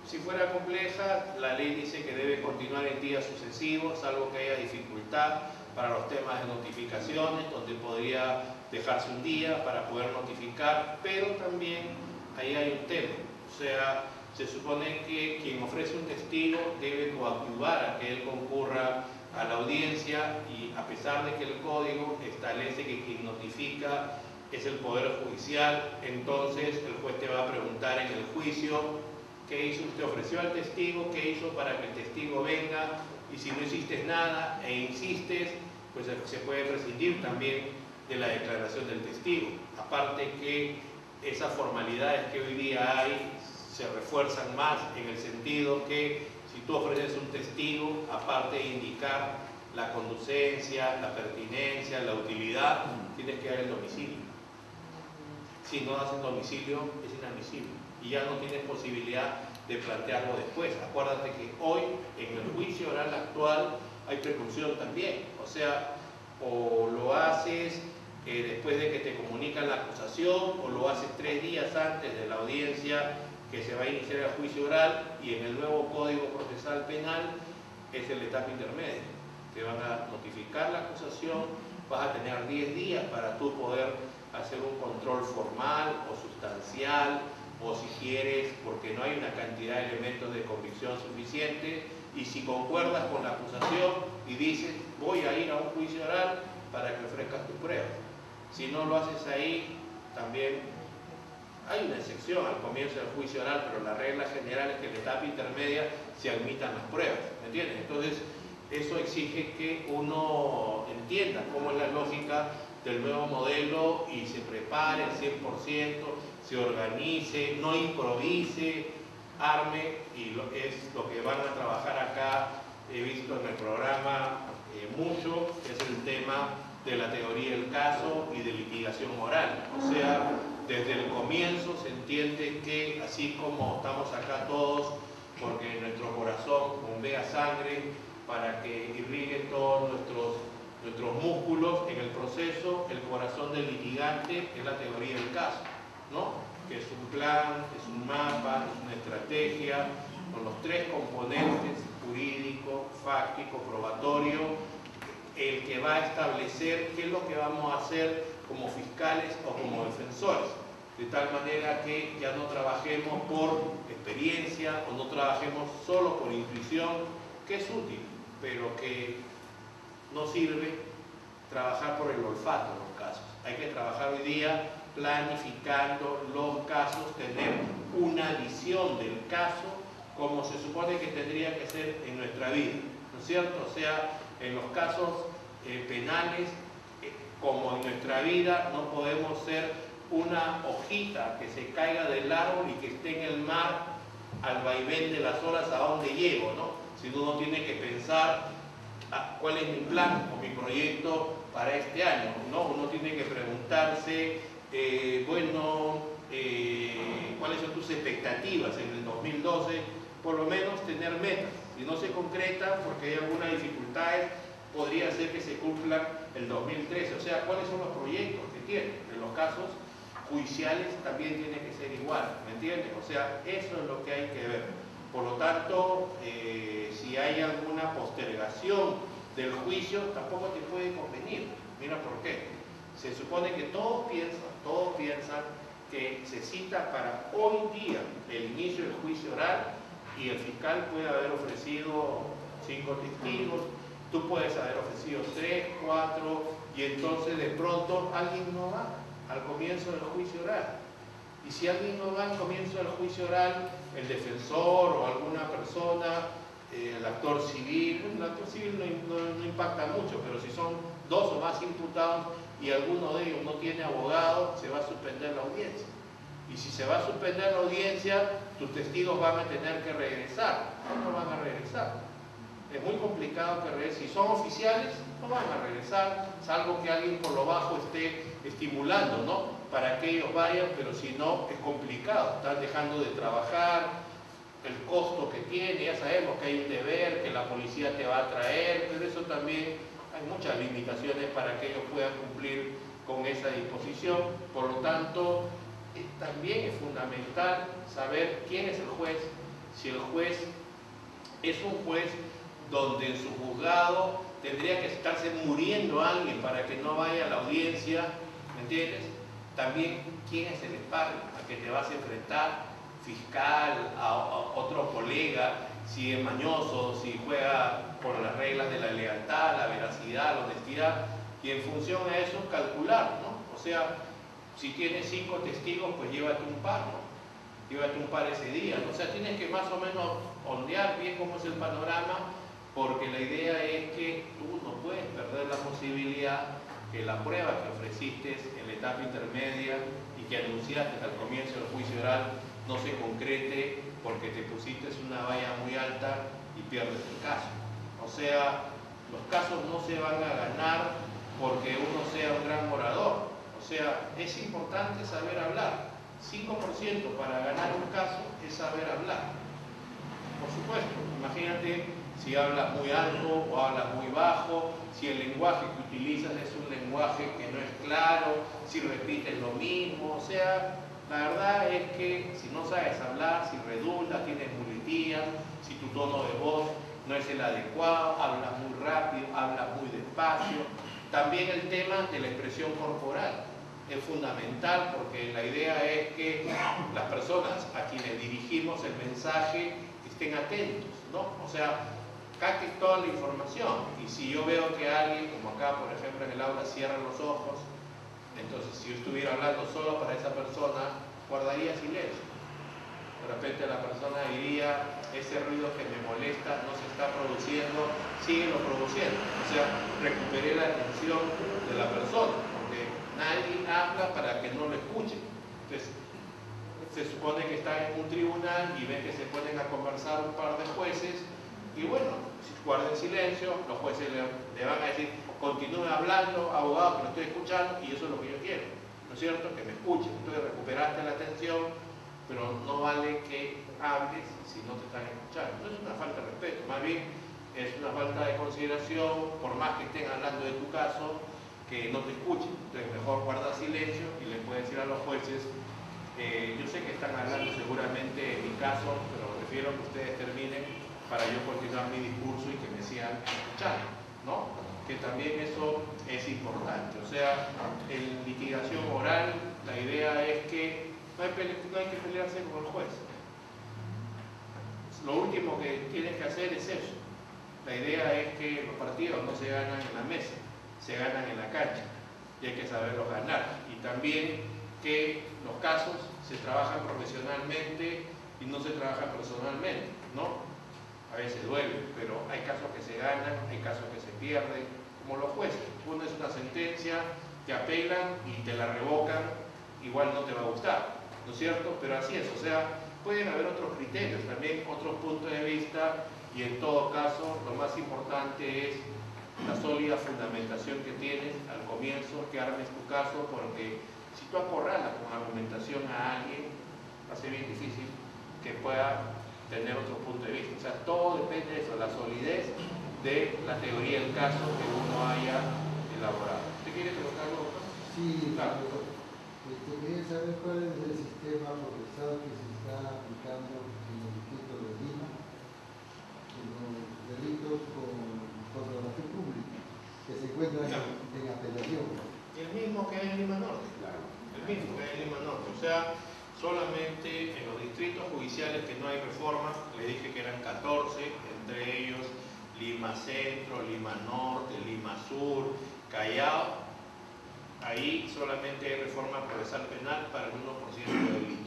S2: Si fuera compleja, la ley dice que debe continuar en días sucesivos, salvo que haya dificultad para los temas de notificaciones, donde podría dejarse un día para poder notificar, pero también ahí hay un tema. O sea, se supone que quien ofrece un testigo debe coadyuvar a que él concurra a la audiencia y a pesar de que el código establece que quien notifica es el Poder Judicial, entonces el juez te va a preguntar en el juicio qué hizo, usted ofreció al testigo, qué hizo para que el testigo venga y si no hiciste nada e insistes, pues se puede prescindir también de la declaración del testigo. Aparte que esas formalidades que hoy día hay se refuerzan más en el sentido que si tú ofreces un testigo, aparte de indicar la conducencia, la pertinencia, la utilidad, tienes que dar el domicilio. Si no das el domicilio, es inadmisible y ya no tienes posibilidad de plantearlo después. Acuérdate que hoy, en el juicio oral actual, hay preclusión también. O sea, o lo haces después de que te comunican la acusación, o lo haces 3 días antes de la audiencia que se va a iniciar el juicio oral, y en el nuevo Código Procesal Penal es la etapa intermedia. Te van a notificar la acusación, vas a tener 10 días para tú poder hacer un control formal o sustancial, o si quieres, porque no hay una cantidad de elementos de convicción suficiente, y si concuerdas con la acusación y dices, voy a ir a un juicio oral para que ofrezcas tus pruebas. Si no lo haces ahí, también hay una excepción al comienzo del juicio oral, pero la regla general es que en la etapa intermedia se admitan las pruebas, ¿me entiendes? Entonces, eso exige que uno entienda cómo es la lógica del nuevo modelo y se prepare al 100%, se organice, no improvise, arme, y es lo que van a trabajar acá. He visto en el programa mucho, es el tema de la teoría del caso y de litigación oral. O sea, desde el comienzo se entiende que así como estamos acá todos, porque nuestro corazón bombea sangre para que irrigue todos nuestros músculos en el proceso, el corazón del litigante es la teoría del caso, ¿no? que es un plan, es un mapa, es una estrategia, con los tres componentes, jurídico, fáctico, probatorio, el que va a establecer qué es lo que vamos a hacer como fiscales o como defensores, de tal manera que ya no trabajemos por experiencia o no trabajemos solo por intuición, que es útil, pero que no sirve trabajar por el olfato en los casos. Hay que trabajar hoy día planificando los casos, tener una visión del caso como se supone que tendría que ser en nuestra vida, ¿no es cierto? O sea, en los casos penales, como en nuestra vida, no podemos ser una hojita que se caiga del árbol y que esté en el mar al vaivén de las olas a dónde llego, ¿no? Sino uno tiene que pensar cuál es mi plan o mi proyecto para este año, ¿no? Uno tiene que preguntarse, ¿cuáles son tus expectativas en el 2012? Por lo menos tener metas. Si no se concreta, porque hay algunas dificultades, podría ser que se cumplan el 2013. O sea, ¿cuáles son los proyectos que tienen? En los casos judiciales también tiene que ser igual, ¿me entiendes? O sea, eso es lo que hay que ver. Por lo tanto, si hay alguna postergación del juicio, tampoco te puede convenir. Mira por qué. Se supone que todos piensan que se cita para hoy día el inicio del juicio oral y el fiscal puede haber ofrecido 5 testigos, tú puedes haber ofrecido 3, 4 y entonces de pronto alguien no va al comienzo del juicio oral. Y si alguien no va al comienzo del juicio oral, el defensor o alguna persona, el actor civil no impacta mucho, pero si son 2 o más imputados y alguno de ellos no tiene abogado, se va a suspender la audiencia. Y si se va a suspender la audiencia, tus testigos van a tener que regresar. ¿Cómo van a regresar? Es muy complicado que regresen. Si son oficiales, no van a regresar, salvo que alguien por lo bajo esté estimulando, ¿no? Para que ellos vayan, pero si no, es complicado. Están dejando de trabajar, el costo que tiene, ya sabemos que hay un deber, que la policía te va a traer, pero eso también hay muchas limitaciones para que ellos puedan cumplir con esa disposición. Por lo tanto, también es fundamental saber quién es el juez, si el juez es un juez donde en su juzgado tendría que estarse muriendo alguien para que no vaya a la audiencia, ¿me entiendes? También quién es el sparring a que te vas a enfrentar, fiscal, a otro colega, si es mañoso, si juega por las reglas de la lealtad, la veracidad, la honestidad, y en función a eso calcular, ¿no? O sea, si tienes 5 testigos, pues llévate un par, ¿no? Llévate un par ese día, ¿no? O sea, tienes que más o menos ondear bien cómo es el panorama, porque la idea es que tú no puedes perder la posibilidad que la prueba que ofreciste en la etapa intermedia y que anunciaste al comienzo del juicio oral no se concrete porque te pusiste una valla muy alta y pierdes el caso. O sea, los casos no se van a ganar porque uno sea un gran orador. O sea, es importante saber hablar. 5% para ganar un caso es saber hablar. Por supuesto, imagínate si hablas muy alto o hablas muy bajo, si el lenguaje que utilizas es un lenguaje que no es claro, si repites lo mismo. O sea, la verdad es que si no sabes hablar, si redundas, tienes muletillas, si tu tono de voz no es el adecuado, hablas muy rápido, hablas muy despacio. También el tema de la expresión corporal es fundamental porque la idea es que las personas a quienes dirigimos el mensaje estén atentos, ¿no? O sea, capten toda la información. Y si yo veo que alguien, como acá por ejemplo en el aula, cierra los ojos, entonces si yo estuviera hablando solo para esa persona, guardaría silencio. De repente la persona diría, ese ruido que me molesta no se está produciendo, síguelo produciendo. O sea, recuperé la atención de la persona, porque nadie habla para que no lo escuchen. Entonces, se supone que está en un tribunal y ven que se ponen a conversar un par de jueces, y bueno, si guarden silencio, los jueces le van a decir, continúe hablando, abogado, que lo estoy escuchando, y eso es lo que yo quiero, ¿no es cierto? Que me escuchen. Entonces recuperaste la atención, pero no vale que hables si no te están escuchando. No es una falta de respeto, más bien es una falta de consideración, por más que estén hablando de tu caso, que no te escuchen. Entonces mejor guarda silencio y le puedes decir a los jueces, Yo sé que están hablando seguramente de mi caso, pero prefiero que ustedes terminen para yo continuar mi discurso y que me sigan escuchando, ¿no? Que también eso es importante. O sea, en litigación oral, la idea es que no hay que pelearse con el juez. Lo último que tienes que hacer es eso. La idea es que los partidos no se ganan en la mesa, se ganan en la cancha y hay que saberlos ganar. Y también que los casos se trabajan profesionalmente y no se trabajan personalmente, ¿no? A veces duele, pero hay casos que se ganan, hay casos que se pierden, como los jueces. Uno es una sentencia, te apelan y te la revocan, igual no te va a gustar, ¿no es cierto? Pero así es, o sea, pueden haber otros criterios, también otros puntos de vista, y en todo caso lo más importante es la sólida fundamentación que tienes al comienzo, que armes tu caso, porque si tú acorralas con argumentación a alguien, va a ser bien difícil que pueda tener otro punto de vista. O sea, todo depende de eso, la solidez de la teoría del caso que uno haya elaborado. ¿Usted quiere preguntar algo?
S4: Sí,
S2: claro.
S4: Quería saber cuál es el sistema procesal que se está aplicando en el distrito de Lima, en los delitos con contravención pública, que se encuentran en apelación.
S2: El mismo que hay en Lima Norte, claro. El mismo que hay en Lima Norte. O sea, solamente en los distritos judiciales que no hay reforma, le dije que eran 14, entre ellos Lima Centro, Lima Norte, Lima Sur, Callao. Ahí solamente hay reforma procesal penal para el 1% de delitos.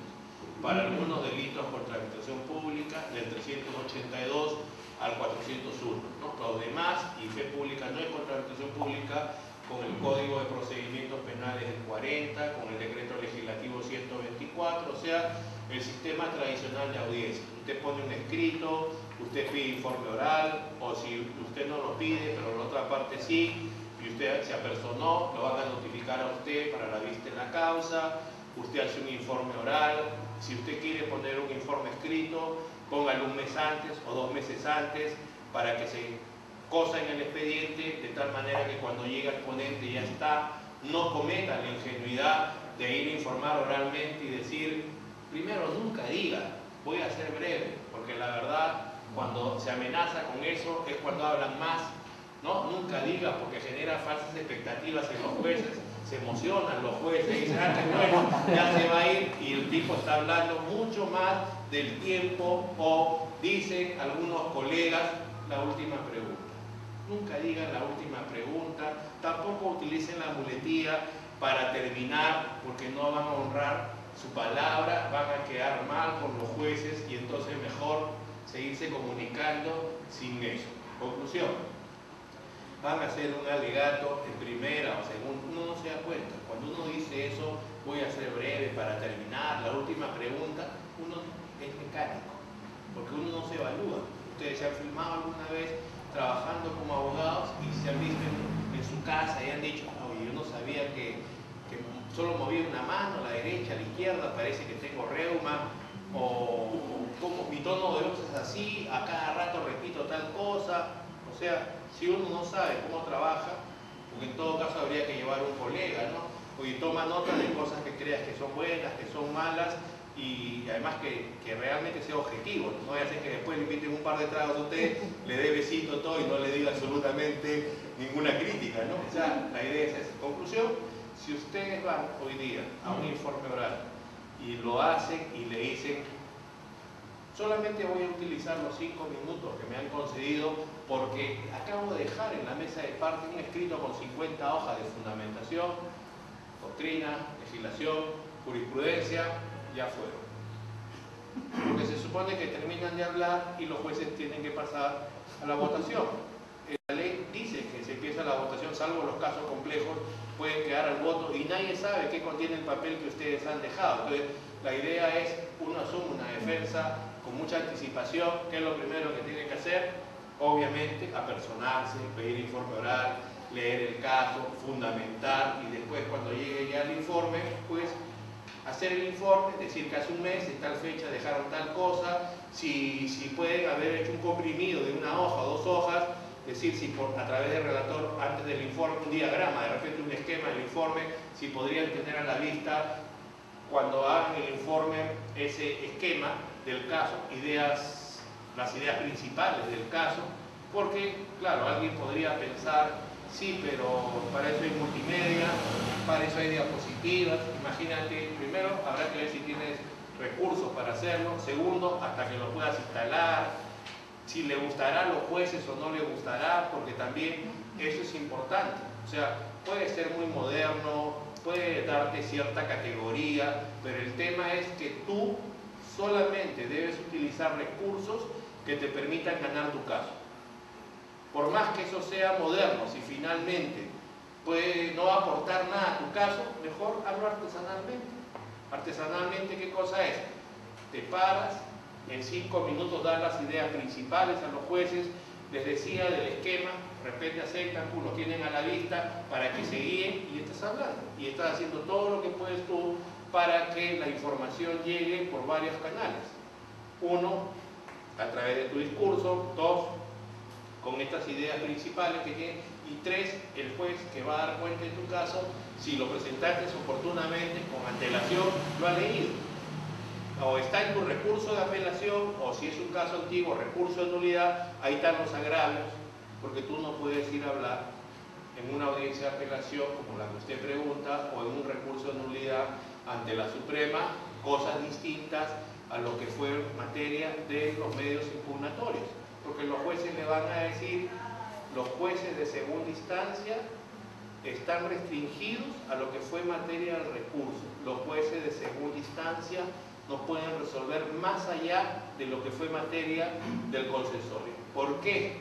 S2: Para algunos delitos contra la administración pública, del 382 al 401. ¿No? Los demás, y fe pública no es contra la administración pública, con el Código de Procedimientos Penales del 40, con el Decreto Legislativo 124, o sea, el sistema tradicional de audiencia. Usted pone un escrito, usted pide informe oral, o si usted no lo pide, pero la otra parte sí, y usted se apersonó, lo van a notificar a usted para la vista en la causa, usted hace un informe oral, si usted quiere poner un informe escrito, póngalo un mes antes o 2 meses antes para que se cosa en el expediente, de tal manera que cuando llega el ponente ya está, no cometa la ingenuidad de ir a informar oralmente y decir, primero nunca diga, voy a ser breve, porque la verdad, cuando se amenaza con eso es cuando hablan más, ¿no? Nunca diga, porque genera falsas expectativas en los jueces, se emocionan los jueces y dicen, bueno, ya se va a ir, y el tipo está hablando mucho más del tiempo, o dicen algunos colegas, la última pregunta. Nunca digan la última pregunta, tampoco utilicen la muletilla para terminar, porque no van a honrar su palabra, van a quedar mal con los jueces y entonces mejor seguirse comunicando sin eso. Conclusión, van a hacer un alegato en primera o segunda, uno no se da cuenta. Cuando uno dice eso, voy a ser breve para terminar, la última pregunta, uno es mecánico, porque uno no se evalúa. Ustedes se han filmado alguna vez trabajando como abogados y se han visto en su casa y han dicho, oye, yo no sabía que solo movía una mano, la derecha, la izquierda, parece que tengo reuma, o como mi tono de voz es así, a cada rato repito tal cosa. O sea, si uno no sabe cómo trabaja, porque en todo caso habría que llevar un colega, ¿no? Oye, toma nota de cosas que creas que son buenas, que son malas, y además que realmente sea objetivo, no vaya a ser que después le inviten un par de tragos a usted, le dé besito todo y no le diga absolutamente ninguna crítica, ¿no? O sea, la idea es esa. Conclusión, si ustedes van hoy día a un informe oral y lo hacen y le dicen, solamente voy a utilizar los 5 minutos que me han concedido porque acabo de dejar en la mesa de parte un escrito con 50 hojas de fundamentación, doctrina, legislación, jurisprudencia, ya fueron. Porque se supone que terminan de hablar y los jueces tienen que pasar a la votación. La ley dice que se empieza la votación, salvo los casos complejos, pueden quedar al voto y nadie sabe qué contiene el papel que ustedes han dejado. Entonces, la idea es, uno asume una defensa con mucha anticipación. ¿Qué es lo primero que tiene que hacer? Obviamente, apersonarse, pedir informe oral, leer el caso, fundamentar y después cuando llegue ya el informe, pues hacer el informe, decir que hace un mes, en tal fecha dejaron tal cosa, si pueden haber hecho un comprimido de 1 hoja o 2 hojas, decir si a través del relator, antes del informe, un diagrama, de repente un esquema del informe, si podrían tener a la vista cuando hagan el informe ese esquema del caso, las ideas principales del caso, porque, claro, alguien podría pensar, sí, pero para eso hay multimedia, para eso hay diapositivas. Imagínate, primero habrá que ver si tienes recursos para hacerlo, segundo, hasta que lo puedas instalar, si le gustará a los jueces o no le gustará, porque también eso es importante. O sea, puede ser muy moderno, puede darte cierta categoría, pero el tema es que tú solamente debes utilizar recursos que te permitan ganar tu caso. Por más que eso sea moderno, si finalmente no va a aportar nada a tu caso, mejor hazlo artesanalmente. Artesanalmente, ¿qué cosa es? Te paras, en 5 minutos das las ideas principales a los jueces, les decía del esquema, de repente aceptan, lo tienen a la vista para que se guíen y estás hablando. Y estás haciendo todo lo que puedes tú para que la información llegue por varios canales. 1, a través de tu discurso. 2, con estas ideas principales que tienes. Y 3, el juez que va a dar cuenta de tu caso, si lo presentaste oportunamente, con antelación, lo ha leído. O está en tu recurso de apelación, o si es un caso antiguo, recurso de nulidad, ahí están los agravios, porque tú no puedes ir a hablar en una audiencia de apelación, como la que usted pregunta, o en un recurso de nulidad ante la Suprema, cosas distintas a lo que fue materia de los medios impugnatorios. Porque los jueces le van a decir, los jueces de segunda instancia están restringidos a lo que fue materia del recurso. Los jueces de segunda instancia no pueden resolver más allá de lo que fue materia del concesorio. ¿Por qué?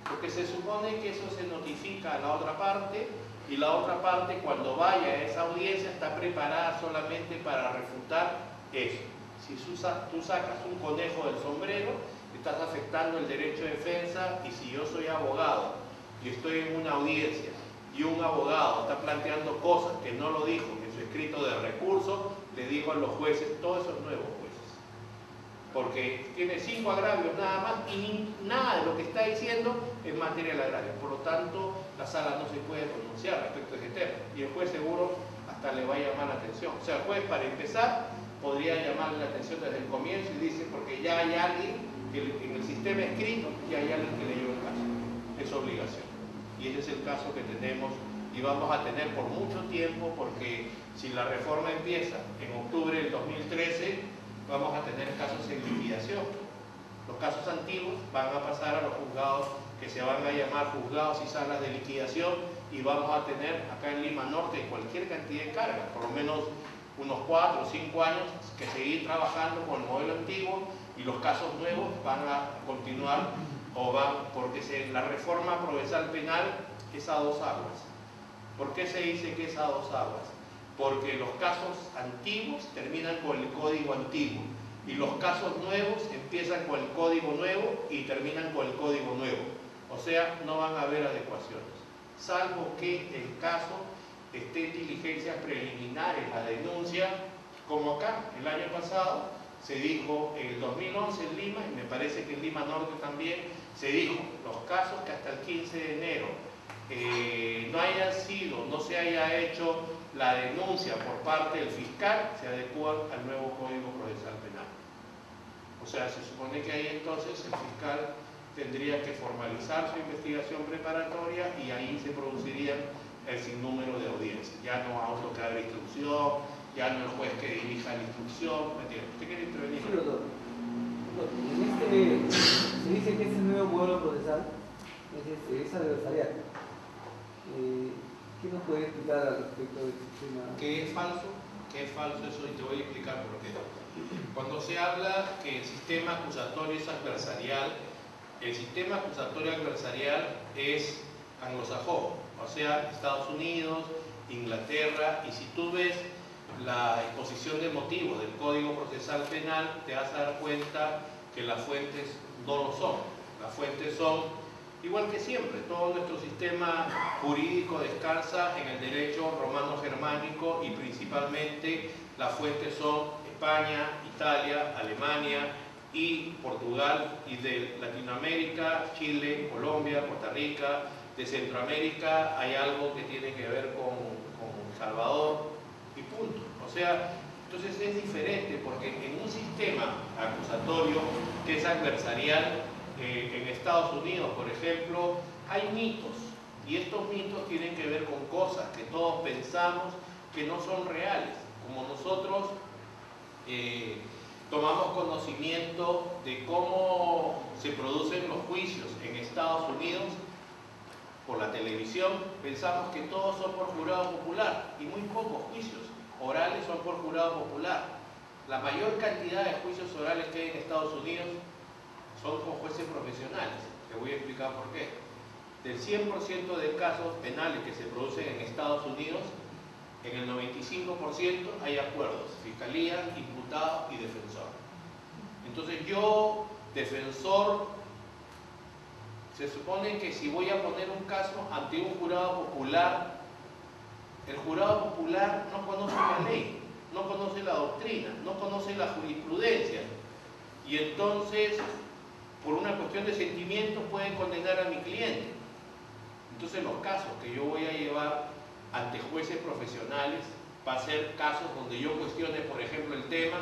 S2: Porque se supone que eso se notifica a la otra parte y la otra parte, cuando vaya a esa audiencia, está preparada solamente para refutar eso. Si tú sacas un conejo del sombrero, estás afectando el derecho de defensa, y si yo soy abogado y estoy en una audiencia y un abogado está planteando cosas que no lo dijo en su escrito de recurso, le digo a los jueces, todos esos nuevos jueces, porque tiene 5 agravios nada más y nada de lo que está diciendo es materia del agravio. Por lo tanto, la sala no se puede pronunciar respecto a ese tema y el juez seguro hasta le va a llamar la atención. O sea, el juez, para empezar, podría llamarle la atención desde el comienzo y dice, porque ya hay alguien que en el sistema escrito, ya hay alguien que leyó el caso. Es obligación. Y ese es el caso que tenemos y vamos a tener por mucho tiempo, porque si la reforma empieza en octubre del 2013, vamos a tener casos en liquidación. Los casos antiguos van a pasar a los juzgados que se van a llamar juzgados y salas de liquidación, y vamos a tener acá en Lima Norte cualquier cantidad de cargas, por lo menos unos 4 o 5 años que seguir trabajando con el modelo antiguo, y los casos nuevos van a continuar porque la reforma procesal penal es a 2 aguas. ¿Por qué se dice que es a 2 aguas? Porque los casos antiguos terminan con el código antiguo y los casos nuevos empiezan con el código nuevo y terminan con el código nuevo. O sea, no van a haber adecuaciones, salvo que el caso esté en diligencias preliminares, la denuncia, como acá, el año pasado, se dijo en el 2011 en Lima, y me parece que en Lima Norte también, se dijo, los casos que hasta el 15 de enero no se haya hecho la denuncia por parte del fiscal, se adecúan al nuevo Código Procesal Penal. O sea, se supone que ahí entonces el fiscal tendría que formalizar su investigación preparatoria y ahí se producirían el sinnúmero de audiencias. Ya no vamos a tocar la instrucción, ya no el juez que dirija la instrucción. ¿Usted quiere intervenir?
S5: Sí, doctor. Se dice que este nuevo modelo procesal es adversarial. ¿Qué nos puede explicar al respecto del sistema?
S2: ¿Qué es falso? ¿Qué es falso eso? Y te voy a explicar por qué. Cuando se habla que el sistema acusatorio es adversarial, el sistema acusatorio adversarial es anglosajón, o sea, Estados Unidos, Inglaterra, y si tú ves la exposición de motivos del Código Procesal Penal, te vas a dar cuenta que las fuentes no lo son. Las fuentes son, igual que siempre, todo nuestro sistema jurídico descansa en el derecho romano-germánico y principalmente las fuentes son España, Italia, Alemania y Portugal, y de Latinoamérica, Chile, Colombia, Costa Rica. De Centroamérica hay algo que tiene que ver con Salvador y punto. O sea, Entonces es diferente porque en un sistema acusatorio que es adversarial, en Estados Unidos, por ejemplo, hay mitos, y estos mitos tienen que ver con cosas que todos pensamos que no son reales. Como nosotros tomamos conocimiento de cómo se producen los juicios en Estados Unidos por la televisión, pensamos que todos son por jurado popular, y muy pocos juicios orales son por jurado popular. La mayor cantidad de juicios orales que hay en Estados Unidos son con jueces profesionales. Te voy a explicar por qué. Del 100% de casos penales que se producen en Estados Unidos, en el 95% hay acuerdos, fiscalía, imputado y defensor. Entonces yo, defensor, se supone que si voy a poner un caso ante un jurado popular, el jurado popular no conoce la ley, no conoce la doctrina, no conoce la jurisprudencia, y entonces por una cuestión de sentimiento pueden condenar a mi cliente. Entonces los casos que yo voy a llevar ante jueces profesionales va a ser casos donde yo cuestione, por ejemplo, el tema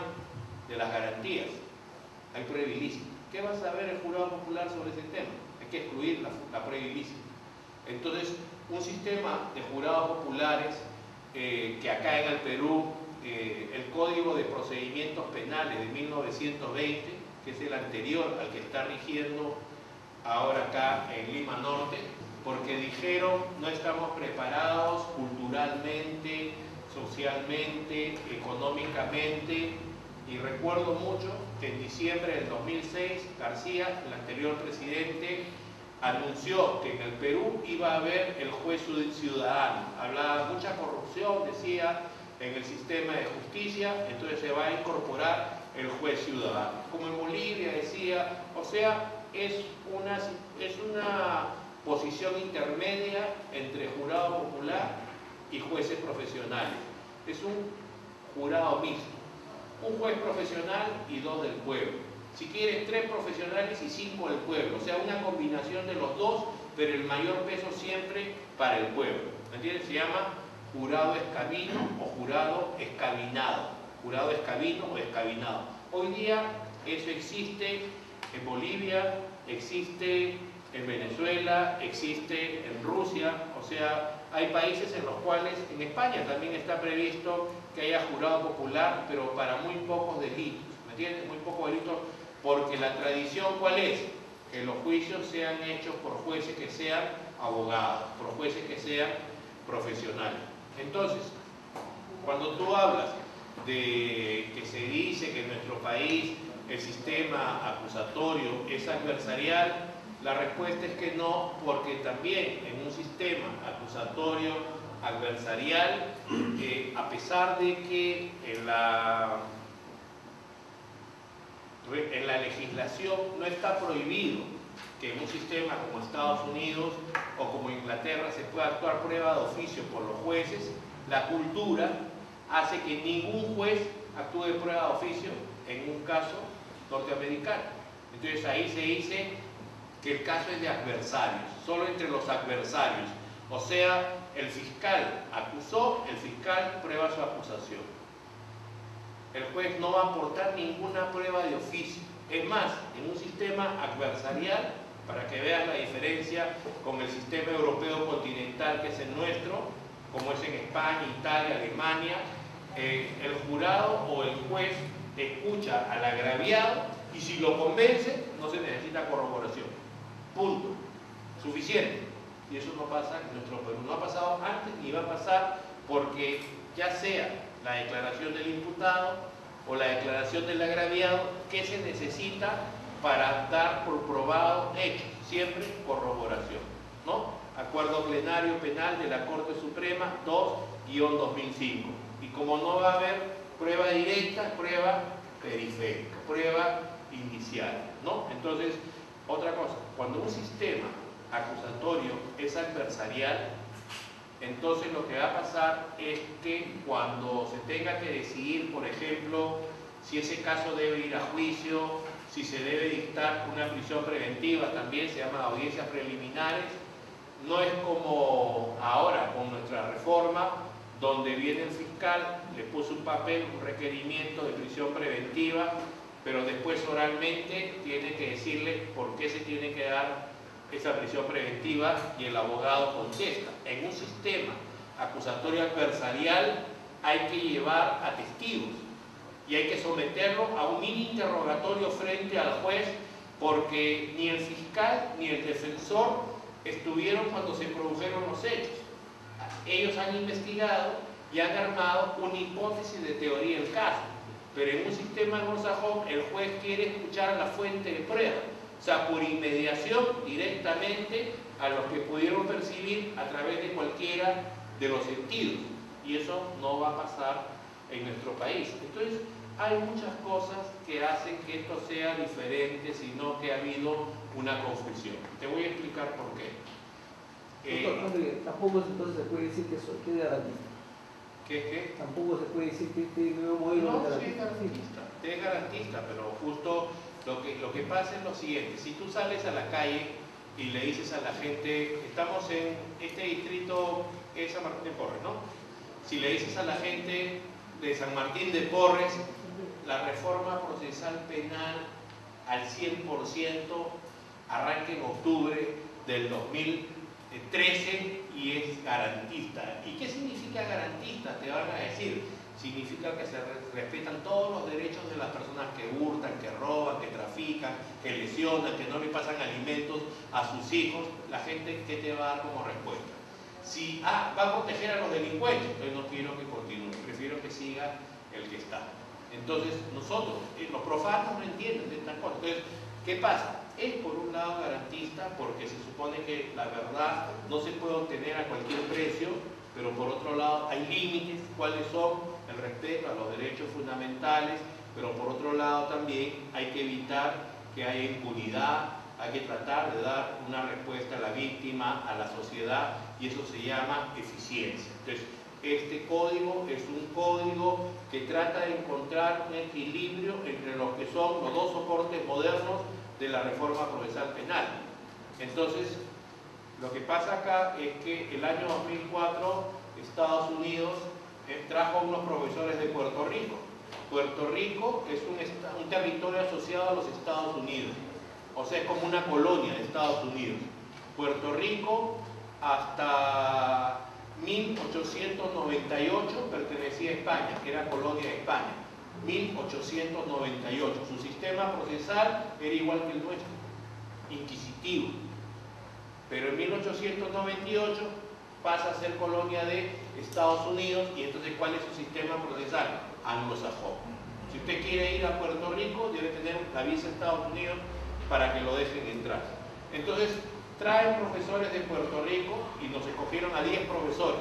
S2: de las garantías. Hay prueba ilícita. ¿Qué va a saber el jurado popular sobre ese tema? Hay que excluir la prueba ilícita. Entonces, un sistema de jurados populares que acá en el Perú, el Código de Procedimientos Penales de 1920, que es el anterior al que está rigiendo ahora acá en Lima Norte, porque dijeron no estamos preparados culturalmente, socialmente, económicamente, y recuerdo mucho que en diciembre del 2006 García, el anterior presidente, anunció que en el Perú iba a haber el juez ciudadano. Hablaba de mucha corrupción, decía, en el sistema de justicia, entonces se va a incorporar el juez ciudadano. Como en Bolivia decía, o sea, es una posición intermedia entre jurado popular y jueces profesionales. Es un jurado mixto, un juez profesional y 2 del pueblo. Si quieres 3 profesionales y 5 del pueblo, o sea, una combinación de los dos, pero el mayor peso siempre para el pueblo. ¿Me entiendes? Se llama jurado escabino o jurado escabinado. Jurado escabino o escabinado. Hoy día eso existe en Bolivia, existe en Venezuela, existe en Rusia, o sea, hay países en los cuales, en España también está previsto que haya jurado popular, pero para muy pocos delitos, ¿me entiendes? Muy pocos delitos, porque la tradición, ¿cuál es? Que los juicios sean hechos por jueces que sean abogados, por jueces que sean profesionales. Entonces, cuando tú hablas de que se dice que en nuestro país el sistema acusatorio es adversarial, la respuesta es que no, porque también en un sistema acusatorio adversarial, a pesar de que en la legislación no está prohibido que en un sistema como Estados Unidos o como Inglaterra se pueda actuar prueba de oficio por los jueces, la cultura hace que ningún juez actúe de prueba de oficio en un caso norteamericano. Entonces ahí se dice que el caso es de adversarios, solo entre los adversarios. O sea, el fiscal acusó, el fiscal prueba su acusación. El juez no va a aportar ninguna prueba de oficio. Es más, en un sistema adversarial, para que veas la diferencia con el sistema europeo continental que es el nuestro, como es en España, Italia, Alemania, el jurado o el juez escucha al agraviado y si lo convence no se necesita corroboración. Punto. Suficiente. Y eso no pasa en nuestro Perú. No ha pasado antes ni va a pasar porque ya sea la declaración del imputado o la declaración del agraviado, ¿qué se necesita para dar por probado hechos? Siempre corroboración, ¿no? Acuerdo plenario penal de la Corte Suprema 2-2005. Y como no va a haber prueba directa, prueba periférica, prueba inicial, ¿no? Entonces, otra cosa, cuando un sistema acusatorio es adversarial, entonces lo que va a pasar es que cuando se tenga que decidir, por ejemplo, si ese caso debe ir a juicio, si se debe dictar una prisión preventiva, también se llama audiencias preliminares, no es como ahora con nuestra reforma, donde viene el fiscal, le puso un papel, un requerimiento de prisión preventiva, pero después oralmente tiene que decirle por qué se tiene que dar esa prisión preventiva y el abogado contesta. En un sistema acusatorio adversarial hay que llevar a testigos y hay que someterlo a un mini interrogatorio frente al juez, porque ni el fiscal ni el defensor estuvieron cuando se produjeron los hechos. Ellos han investigado y han armado una hipótesis de teoría del caso, pero en un sistema anglosajón el juez quiere escuchar a la fuente de prueba, o sea, por inmediación directamente a los que pudieron percibir a través de cualquiera de los sentidos, y eso no va a pasar en nuestro país. Entonces hay muchas cosas que hacen que esto sea diferente, sino que ha habido una confusión. Te voy a explicar por qué.
S5: Tampoco entonces se puede decir que es garantista.
S2: ¿Qué?
S5: Tampoco se puede decir que este nuevo modelo
S2: No,
S5: es
S2: sí es garantista. Es garantista, pero justo lo que pasa es lo siguiente. Si tú sales a la calle y le dices a la gente, estamos en este distrito, es San Martín de Porres, ¿no? Si le dices a la gente de San Martín de Porres, la reforma procesal penal al 100% arranca en octubre del 2013 y es garantista. ¿Y qué significa garantista? Te van a decir, significa que se respetan todos los derechos de las personas que hurtan, que roban, que trafican, que lesionan, que no le pasan alimentos a sus hijos. La gente, ¿qué te va a dar como respuesta? Si va a proteger a los delincuentes, entonces no quiero que continúe, prefiero que siga el que está. Entonces nosotros, los profanos no entienden de estas cosas. Entonces, ¿qué pasa? Es por un lado garantista porque se supone que la verdad no se puede obtener a cualquier precio, pero por otro lado hay límites, cuáles son el respeto a los derechos fundamentales, pero por otro lado también hay que evitar que haya impunidad, hay que tratar de dar una respuesta a la víctima, a la sociedad, y eso se llama eficiencia. Entonces, este código es un código que trata de encontrar un equilibrio entre lo que son los dos soportes modernos de la reforma procesal penal. Entonces, lo que pasa acá es que el año 2004 Estados Unidos trajo unos profesores de Puerto Rico. Puerto Rico es un territorio asociado a los Estados Unidos, o sea, es como una colonia de Estados Unidos. Puerto Rico hasta 1898 pertenecía a España, que era colonia de España. 1898. Su sistema procesal era igual que el nuestro, inquisitivo. Pero en 1898 pasa a ser colonia de Estados Unidos, y entonces ¿cuál es su sistema procesal? Anglosajón. Si usted quiere ir a Puerto Rico, debe tener la visa de Estados Unidos para que lo dejen entrar. Entonces traen profesores de Puerto Rico y nos escogieron a 10 profesores.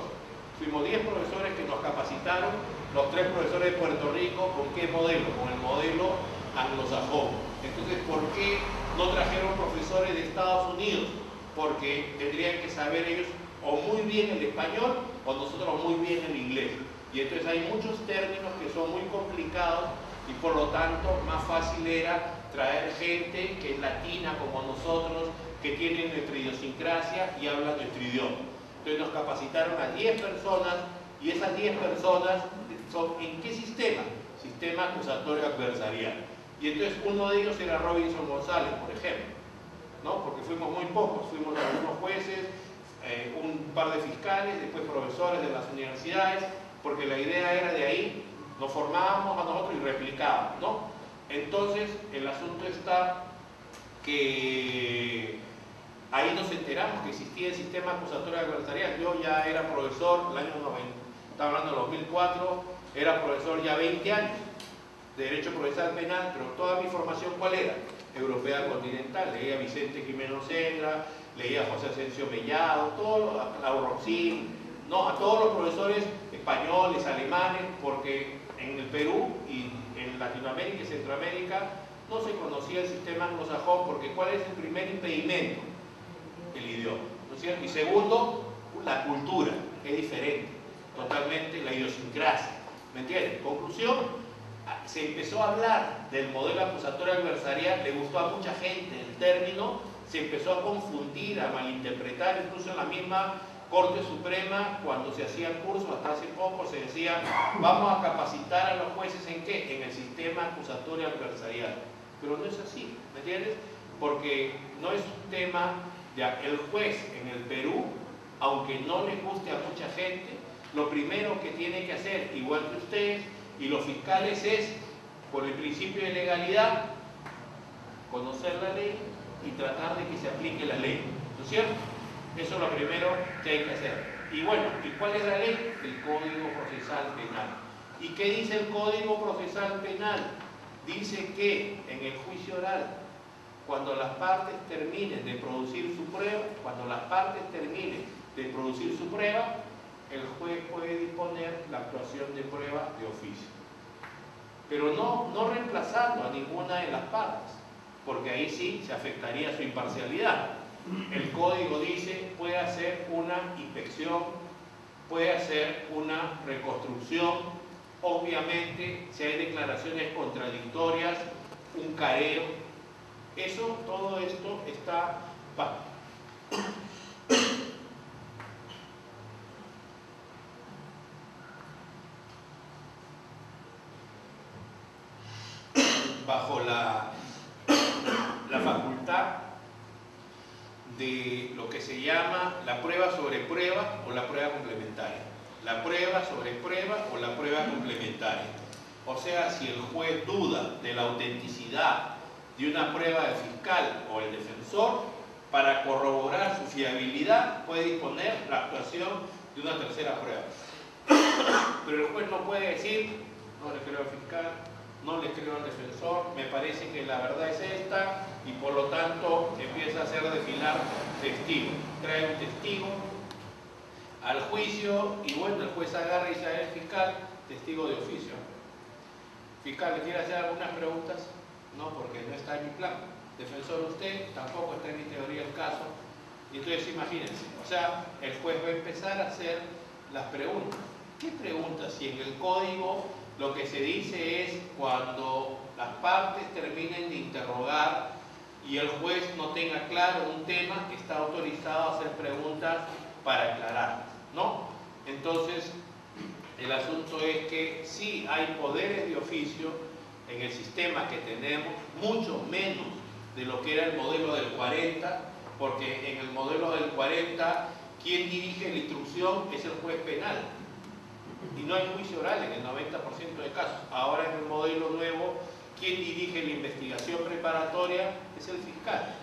S2: Fuimos 10 profesores que nos capacitaron, los 3 profesores de Puerto Rico. ¿Con qué modelo? Con el modelo anglosajón. Entonces, ¿por qué no trajeron profesores de Estados Unidos? Porque tendrían que saber ellos o muy bien el español o nosotros muy bien el inglés. Y entonces hay muchos términos que son muy complicados y por lo tanto más fácil era traer gente que es latina como nosotros, que tiene nuestra idiosincrasia y habla nuestro idioma. Entonces nos capacitaron a 10 personas, y esas 10 personas son ¿en qué sistema? Sistema acusatorio adversarial. Y entonces uno de ellos era Robinson González, por ejemplo, ¿no? Porque fuimos muy pocos, fuimos algunos jueces, un par de fiscales, después profesores de las universidades, porque la idea era de ahí, nos formábamos a nosotros y replicábamos, ¿no? Entonces el asunto está que ahí nos enteramos que existía el sistema acusatorio adversarial. Yo ya era profesor, el año 90, estaba hablando del 2004, era profesor ya 20 años de Derecho Procesal Penal, pero toda mi formación, ¿cuál era? Europea continental. Leía a Vicente Jiménez Sendra, leía a José Asensio Mellado, a Roxín, no, a todos los profesores españoles, alemanes, porque en el Perú y en Latinoamérica y Centroamérica no se conocía el sistema anglosajón, porque ¿cuál es el primer impedimento? El idioma, ¿no es cierto? Y segundo, la cultura, que es diferente, totalmente la idiosincrasia, ¿me entiendes? Conclusión, se empezó a hablar del modelo acusatorio adversarial, le gustó a mucha gente el término, se empezó a confundir, a malinterpretar, incluso en la misma Corte Suprema, cuando se hacía el curso, hasta hace poco se decía, vamos a capacitar a los jueces ¿en qué? En el sistema acusatorio adversarial. Pero no es así, ¿me entiendes? Porque no es un tema de el juez en el Perú, aunque no les guste a mucha gente, lo primero que tiene que hacer, igual que ustedes y los fiscales, es, por el principio de legalidad, conocer la ley y tratar de que se aplique la ley, ¿no es cierto? Eso es lo primero que hay que hacer. Y bueno, ¿y cuál es la ley? El Código Procesal Penal. ¿Y qué dice el Código Procesal Penal? Dice que en el juicio oral, cuando las partes terminen de producir su prueba, el juez puede disponer la actuación de prueba de oficio. Pero no reemplazando a ninguna de las partes, porque ahí sí se afectaría su imparcialidad. El código dice, puede hacer una inspección, puede hacer una reconstrucción, obviamente si hay declaraciones contradictorias, un careo, todo esto está bajo la facultad de lo que se llama la prueba sobre prueba o la prueba complementaria. La prueba sobre prueba o la prueba complementaria. O sea, si el juez duda de la autenticidad de una prueba del fiscal o el defensor, para corroborar su fiabilidad puede disponer la actuación de una tercera prueba. Pero el juez no puede decir, no le creo al fiscal, no le creo al defensor, me parece que la verdad es esta, y por lo tanto empieza a hacer desfilar testigos. Trae un testigo al juicio y bueno, el juez agarra y dice a el fiscal, testigo de oficio. Fiscal, ¿le quiere hacer algunas preguntas? No, porque no está en mi plan. Defensor, usted tampoco está en mi teoría del caso. Y entonces imagínense, o sea, el juez va a empezar a hacer las preguntas. ¿Qué preguntas? Si en el código lo que se dice es cuando las partes terminen de interrogar y el juez no tenga claro un tema, está autorizado a hacer preguntas para aclarar, ¿no? Entonces, el asunto es que sí hay poderes de oficio en el sistema que tenemos, mucho menos de lo que era el modelo del 40, porque en el modelo del 40, quien dirige la instrucción es el juez penal. Y no hay juicio oral en el 90% de casos. Ahora en el modelo nuevo, quien dirige la investigación preparatoria es el fiscal.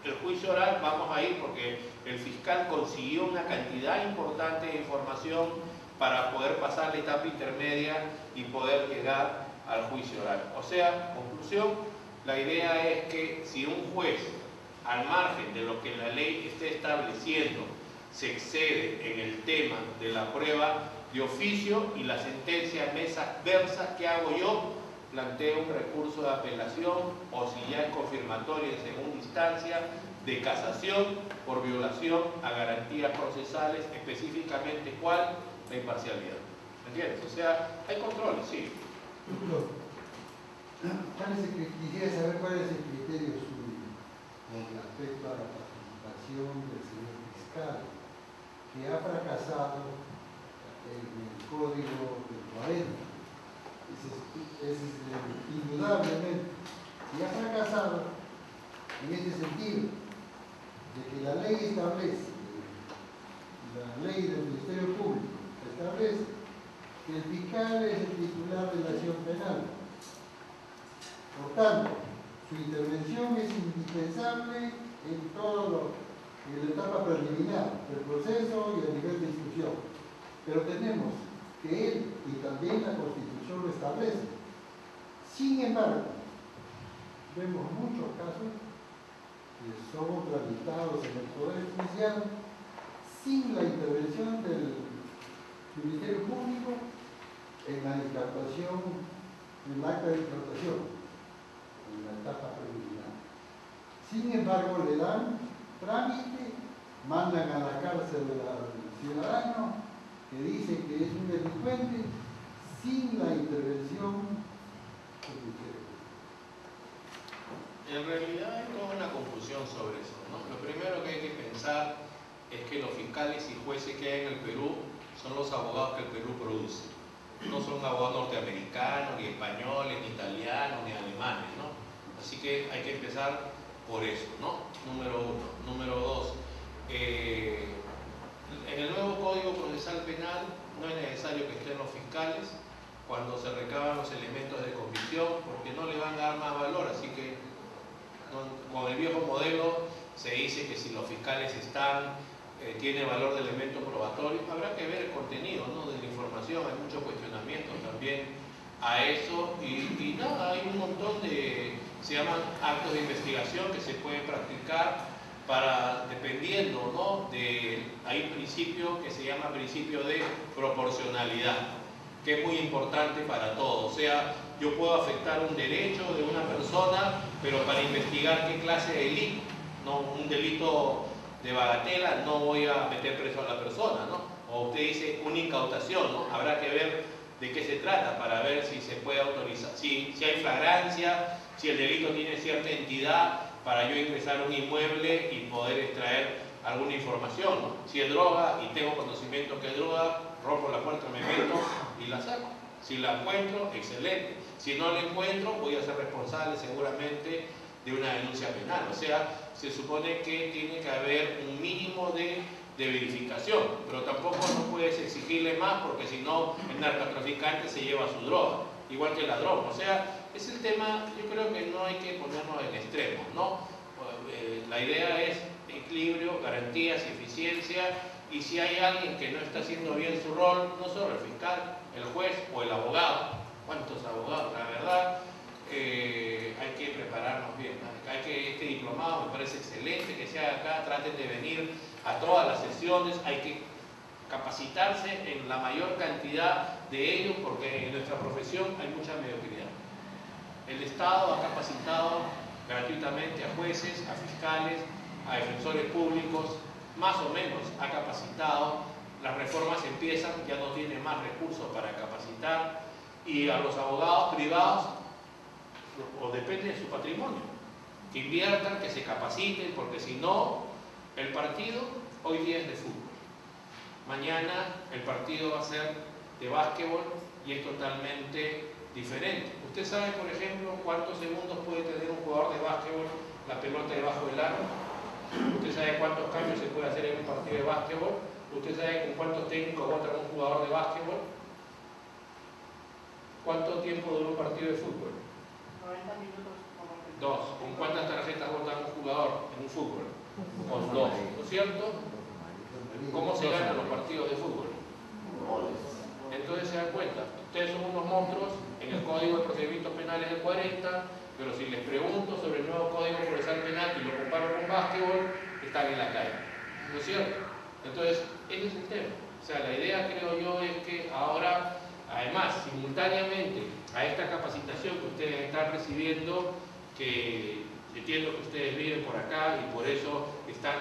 S2: El juicio oral vamos a ir porque el fiscal consiguió una cantidad importante de información para poder pasar la etapa intermedia y poder llegar al juicio oral. O sea, conclusión, la idea es que si un juez, al margen de lo que la ley esté estableciendo, se excede en el tema de la prueba de oficio y la sentencia me es adversa, ¿qué hago yo? Planteo un recurso de apelación o si ya es confirmatoria en segunda instancia, de casación por violación a garantías procesales, específicamente ¿cuál? La imparcialidad. ¿Me entiendes? O sea, hay controles, sí.
S4: Doctor, quisiera saber cuál es el criterio suyo con respecto a la participación del señor fiscal, que ha fracasado en el código del 40. Es indudablemente, y ha fracasado en este sentido, de que la ley establece, la ley del Ministerio Público establece que el fiscal es el titular de la acción penal. Por tanto, su intervención es indispensable en en la etapa preliminar del proceso y a nivel de instrucción. Pero tenemos que él, y también la Constitución lo establece. Sin embargo, vemos muchos casos que son tramitados en el Poder Judicial sin la intervención del Ministerio Público en la incautación, en el acta de incautación, en la etapa preliminar. Sin embargo, le dan trámite, mandan a la cárcel al ciudadano que dice que es un delincuente sin la intervención del Ministerio Público.
S2: En realidad hay toda una confusión sobre eso, ¿no? Lo primero que hay que pensar es que los fiscales y jueces que hay en el Perú son los abogados que el Perú produce. No son abogados norteamericanos, ni españoles, ni italianos, ni alemanes, ¿no? Así que hay que empezar por eso, ¿no? Número uno. Número dos, en el nuevo Código Procesal Penal no es necesario que estén los fiscales cuando se recaban los elementos de convicción, porque no le van a dar más valor, así que con el viejo modelo se dice que si los fiscales están, tiene valor de elemento probatorio, habrá que ver el contenido, ¿no?, de la información. Hay mucho cuestionamiento también a eso y nada, hay un montón de, se llaman actos de investigación que se pueden practicar para, dependiendo, ¿no?, hay un principio que se llama principio de proporcionalidad, que es muy importante para todos. O sea, yo puedo afectar un derecho de una persona, pero para investigar qué clase de delito, no un delito de bagatela, no voy a meter preso a la persona, ¿no? O usted dice una incautación, ¿no? Habrá que ver de qué se trata para ver si se puede autorizar, si hay flagrancia, si el delito tiene cierta entidad para yo ingresar a un inmueble y poder extraer alguna información, ¿no? Si es droga y tengo conocimiento que es droga, rompo la puerta, me meto y la saco. Si la encuentro, excelente. Si no la encuentro, voy a ser responsable seguramente de una denuncia penal. O sea, se supone que tiene que haber un mínimo de verificación, pero tampoco no puedes exigirle más porque si no el narcotraficante se lleva su droga, igual que la droga. O sea, es el tema, yo creo que no hay que ponernos en extremos, ¿no? La idea es equilibrio, garantías, eficiencia, y si hay alguien que no está haciendo bien su rol, no solo el fiscal, el juez o el abogado. ¿Cuántos abogados? La verdad, hay que prepararnos bien, ¿no? Este diplomado me parece excelente que se haga acá, traten de venir a todas las sesiones, hay que capacitarse en la mayor cantidad de ellos porque en nuestra profesión hay mucha mediocridad. El Estado ha capacitado gratuitamente a jueces, a fiscales, a defensores públicos, más o menos ha capacitado, las reformas empiezan, ya no tienen más recursos para capacitar, y a los abogados privados, o depende de su patrimonio, que inviertan, que se capaciten, porque si no, el partido hoy día es de fútbol. Mañana el partido va a ser de básquetbol y es totalmente diferente. Usted sabe, por ejemplo, cuántos segundos puede tener un jugador de básquetbol la pelota debajo del aro. Usted sabe cuántos cambios se puede hacer en un partido de básquetbol. Usted sabe con cuántos técnicos vota un jugador de básquetbol. ¿Cuánto tiempo dura un partido de fútbol?
S6: 90 minutos.
S2: 2. ¿Con cuántas tarjetas vota un jugador en un fútbol? Con 2. ¿No es cierto? ¿Cómo se ganan los partidos de fútbol? Entonces se dan cuenta, ustedes son unos monstruos en el Código de Procedimientos Penales del 40, pero si les pregunto sobre el nuevo Código Procesal Penal y lo comparo con básquetbol, están en la calle. ¿No es cierto? Entonces, ese es el tema. O sea, la idea, creo yo, es que ahora, además, simultáneamente a esta capacitación que ustedes están recibiendo, que entiendo que ustedes viven por acá y por eso están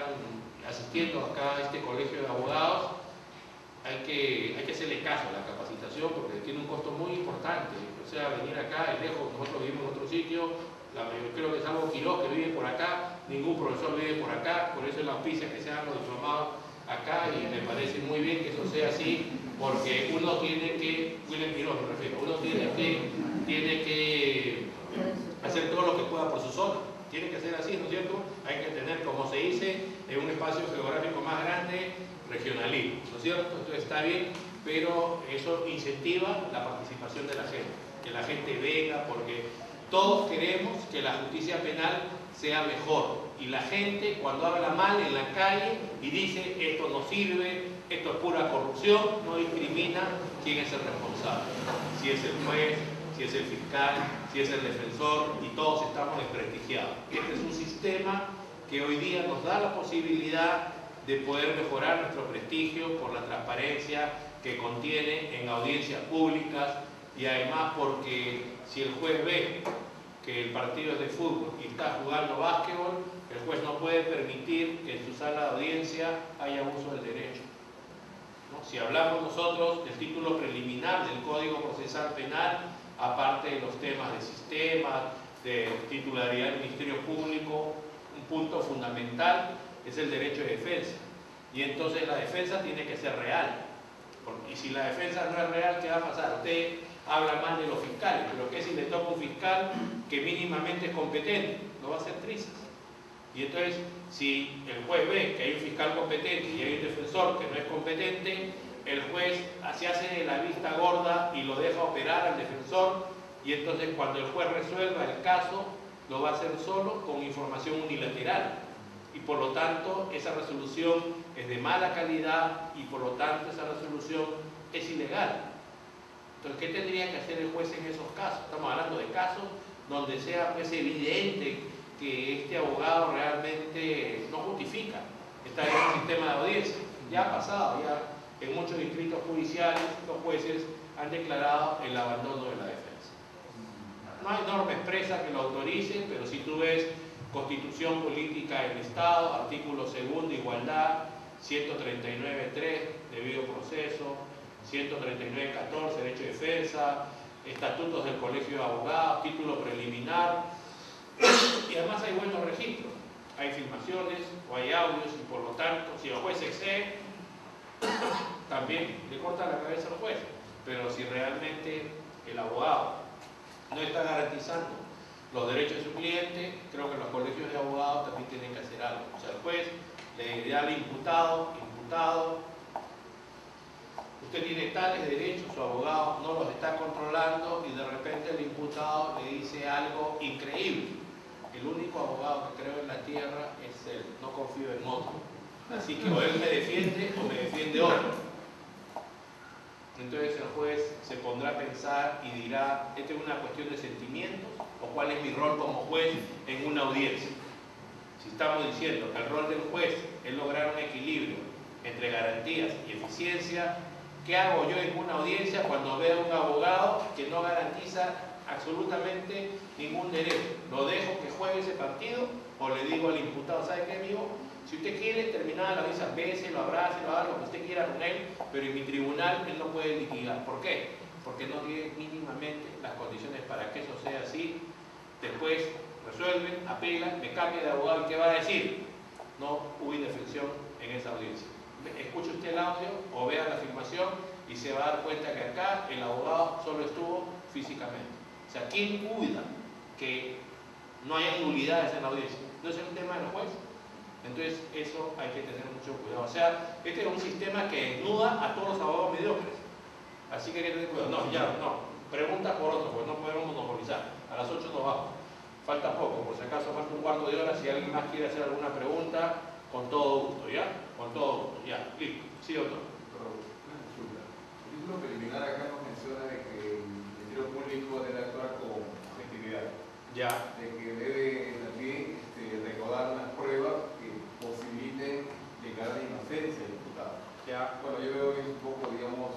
S2: asistiendo acá a este colegio de abogados, hay que hacerle caso a la capacitación porque tiene un costo muy importante. O sea, venir acá es lejos, nosotros vivimos en otro sitio, creo que es algo Quiroz que vive por acá, ningún profesor vive por acá, por eso es la auspicia que se hagan los diplomados acá y me parece muy bien que eso sea así porque uno tiene que, William Quiroz me refiero, uno tiene que hacer todo lo que pueda por su zona. Tiene que ser así, ¿no es cierto? Hay que tener, como se dice, en un espacio geográfico más grande, regionalismo, ¿no es cierto? Entonces está bien, pero eso incentiva la participación de la gente, que la gente venga, porque todos queremos que la justicia penal sea mejor. Y la gente, cuando habla mal en la calle y dice esto no sirve, esto es pura corrupción, no discrimina quién es el responsable. Si es el juez, si es el fiscal, si es el defensor, y todos estamos desprestigiados. Este es un sistema que hoy día nos da la posibilidad de poder mejorar nuestro prestigio por la transparencia que contiene en audiencias públicas y además porque si el juez ve que el partido es de fútbol y está jugando básquetbol, el juez no puede permitir que en su sala de audiencia haya uso del derecho, ¿no? Si hablamos nosotros del título preliminar del Código Procesal Penal, aparte de los temas de sistema, de titularidad del Ministerio Público, un punto fundamental es el derecho de defensa. Y entonces la defensa tiene que ser real. Y si la defensa no es real, ¿qué va a pasar? Usted habla mal de los fiscales, pero ¿qué si le toca un fiscal que mínimamente es competente? No va a hacer trizas. Y entonces, si el juez ve que hay un fiscal competente y hay un defensor que no es competente, el juez se hace de la vista gorda y lo deja operar al defensor, y entonces cuando el juez resuelva el caso, lo va a hacer solo con información unilateral. Y por lo tanto, esa resolución es de mala calidad y por lo tanto esa resolución es ilegal. Entonces, ¿qué tendría que hacer el juez en esos casos? Estamos hablando de casos donde sea pues evidente que este abogado realmente no justifica estar en un sistema de audiencia. Ya ha pasado, ya en muchos distritos judiciales los jueces han declarado el abandono de la defensa. No hay norma expresa que lo autorice, pero si tú ves Constitución Política del Estado, artículo 2, igualdad, 139.3, debido proceso, 139.14, derecho de defensa, estatutos del Colegio de Abogados, título preliminar, y además hay buenos registros, hay filmaciones o hay audios, y por lo tanto, si el juez excede, también le corta la cabeza al juez. Pero si realmente el abogado no está garantizando los derechos de su cliente, creo que los colegios de abogados también tienen que hacer algo. O sea, el juez le dirá al imputado, usted tiene tales derechos, su abogado no los está controlando, y de repente el imputado le dice algo increíble. El único abogado que creo en la tierra es él, no confío en otro. Así que o él me defiende o me defiende otro. Entonces el juez se pondrá a pensar y dirá, ¿esta es una cuestión de sentimientos o cuál es mi rol como juez en una audiencia? Si estamos diciendo que el rol del juez es lograr un equilibrio entre garantías y eficiencia, ¿qué hago yo en una audiencia cuando veo a un abogado que no garantiza absolutamente ningún derecho? ¿Lo dejo que juegue ese partido o le digo al imputado, ¿sabe qué, amigo? Si usted quiere terminar la audiencia, béselo, abrácelo, haga lo que usted quiera con él, pero en mi tribunal él no puede litigar. ¿Por qué? Porque no tiene mínimamente las condiciones para que eso sea así. Después resuelven, apelan, me cambia de abogado, ¿y qué va a decir? No hubo indefensión en esa audiencia. Escuche usted el audio o vea la filmación y se va a dar cuenta que acá el abogado solo estuvo físicamente. O sea, ¿quién cuida que no haya nulidades en la audiencia? ¿No es el tema del juez? Entonces, eso hay que tener mucho cuidado. O sea, este es un sistema que desnuda a todos los abogados mediocres. Así que hay que tener cuidado. No, ya, no. Pregunta por otro, porque no podemos monopolizar. A las 8 nos vamos. Falta poco, por si acaso falta un cuarto de hora. Si alguien más quiere hacer alguna pregunta, con todo gusto, ¿ya? Con todo gusto, ya. Listo. Sí, doctor.
S6: Una consulta. El título preliminar acá nos menciona de que el Ministerio Público debe actuar con objetividad.
S2: Ya.
S6: De que debe también recaudar unas pruebas que posibiliten llegar a la inocencia del imputado.
S2: Ya.
S6: Bueno, yo veo que es un poco, digamos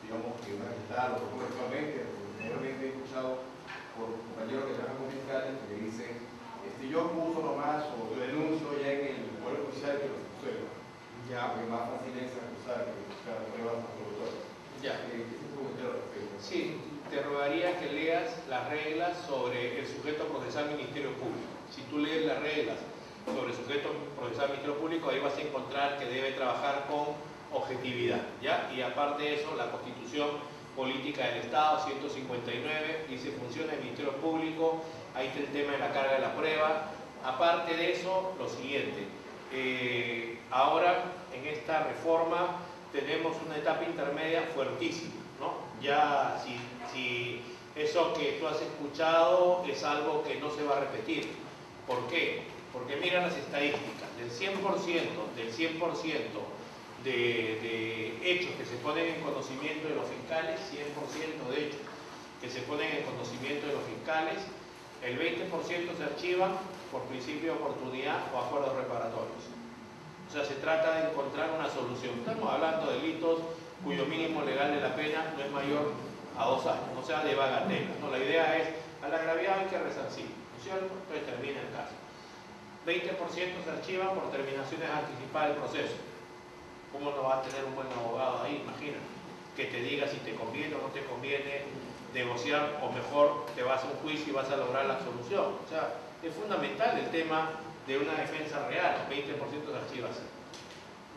S6: que no es que está lo propongo actualmente, porque normalmente he escuchado por compañeros que trabajan con fiscales que dicen, yo acuso nomás o yo denuncio ya en el Poder Judicial que lo suceda.
S2: Ya.
S6: Porque más fácil es acusar que buscar pruebas absolutorias.
S2: Ya.
S6: ¿Qué se puede meter al respecto?
S2: Sí, te rogaría que leas las reglas sobre el sujeto procesal Ministerio Público. Si tú lees las reglas sobre el sujeto procesal Ministerio Público, ahí vas a encontrar que debe trabajar con objetividad, ¿ya? Y aparte de eso, la Constitución Política del Estado, 159, dice funciona el Ministerio Público, ahí está el tema de la carga de la prueba. Aparte de eso, lo siguiente, ahora en esta reforma tenemos una etapa intermedia fuertísima, ¿no? Ya si eso que tú has escuchado es algo que no se va a repetir. ¿Por qué? Porque mira las estadísticas, del 100% de hechos que se ponen en conocimiento de los fiscales, 100% de hechos que se ponen en conocimiento de los fiscales, el 20% se archivan por principio de oportunidad o acuerdos reparatorios. O sea, se trata de encontrar una solución. Estamos hablando de delitos cuyo mínimo legal de la pena no es mayor a 2 años, o sea, de bagatela, ¿no? La idea es, al agraviado hay que resarcir, ¿no es cierto? Entonces termina el caso. 20% se archivan por terminaciones anticipadas del proceso. ¿Cómo no vas a tener un buen abogado ahí? Imagina, que te diga si te conviene o no te conviene negociar, o mejor te vas a un juicio y vas a lograr la absolución. O sea, es fundamental el tema de una defensa real, 20% se archiva así.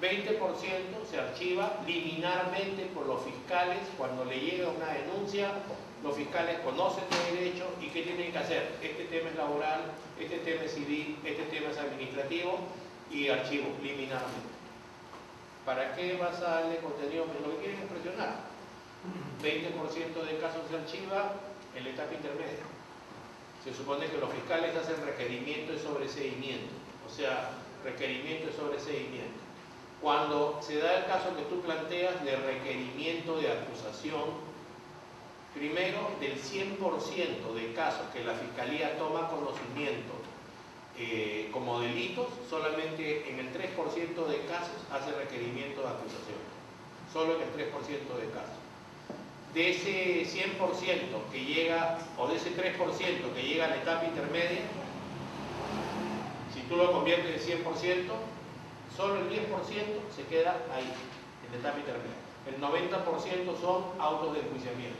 S2: 20% se archiva liminarmente por los fiscales. Cuando le llega una denuncia, los fiscales conocen de derecho y ¿qué tienen que hacer? Este tema es laboral, este tema es civil, este tema es administrativo y archivo liminarmente. ¿Para qué vas a darle contenido? Pues lo que quieren es presionar. 20% de casos se archiva en la etapa intermedia. Se supone que los fiscales hacen requerimiento de sobreseimiento, o sea, requerimiento de sobreseimiento. Cuando se da el caso que tú planteas de requerimiento de acusación, primero, del 100% de casos que la Fiscalía toma conocimiento como delitos, solamente en el 3% de casos hace requerimiento de acusación. Solo en el 3% de casos. De ese 100% que llega, o de ese 3% que llega a la etapa intermedia, si tú lo conviertes en 100%, solo el 10% se queda ahí, en la etapa intermedia. El 90% son autos de enjuiciamiento.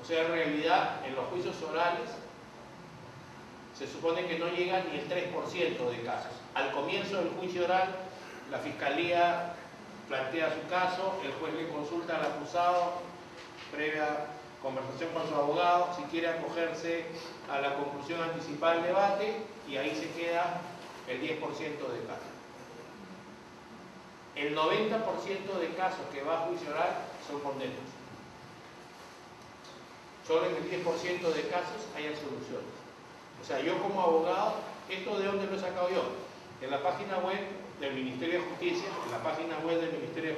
S2: O sea, en realidad, en los juicios orales, se supone que no llega ni el 3% de casos. Al comienzo del juicio oral, la Fiscalía plantea su caso, el juez le consulta al acusado, previa conversación con su abogado, si quiere acogerse a la conclusión anticipada del debate, y ahí se queda el 10% de casos. El 90% de casos que va a juicio oral son condenas. Solo en el 10% de casos hay absoluciones. O sea, yo como abogado, ¿esto de dónde lo he sacado yo? En la página web del Ministerio de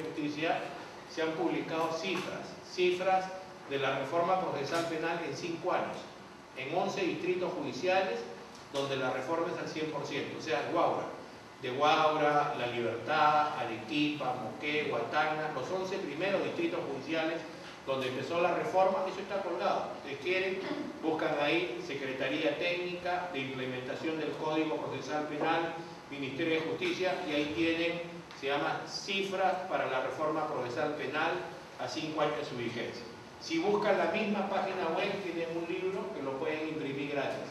S2: Justicia, se han publicado cifras de la reforma procesal penal en 5 años, en 11 distritos judiciales donde la reforma es al 100%, o sea, de Huaura, La Libertad, Arequipa, Moquegua, Tacna, los 11 primeros distritos judiciales donde empezó la reforma, eso está colgado. Si quieren, buscan ahí Secretaría Técnica de Implementación del Código Procesal Penal, Ministerio de Justicia, y ahí tienen, se llama Cifras para la Reforma Procesal Penal a 5 años de su vigencia. Si buscan la misma página web, tienen un libro que lo pueden imprimir gratis.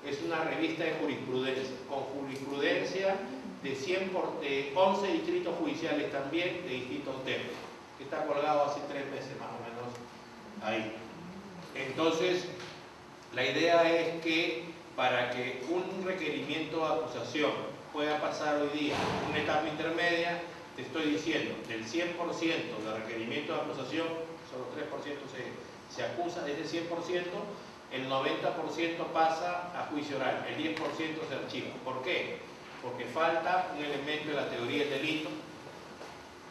S2: Es una revista de jurisprudencia, con jurisprudencia de 11 distritos judiciales también, de distintos temas, que está colgado hace 3 meses más o menos ahí. Entonces, la idea es que para que un requerimiento de acusación pueda pasar hoy día una etapa intermedia, te estoy diciendo, del 100% de requerimiento de acusación, solo 3% se acusa, de ese 100%, el 90% pasa a juicio oral, el 10% se archiva. ¿Por qué? Porque falta un elemento de la teoría del delito,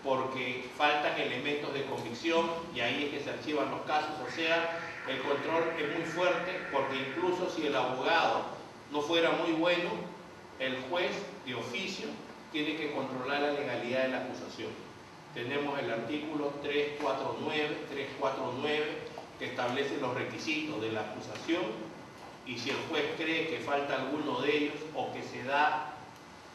S2: porque faltan elementos de convicción, y ahí es que se archivan los casos. O sea, el control es muy fuerte, porque incluso si el abogado no fuera muy bueno, el juez de oficio tiene que controlar la legalidad de la acusación. Tenemos el artículo 349 que establece los requisitos de la acusación, y si el juez cree que falta alguno de ellos o que se da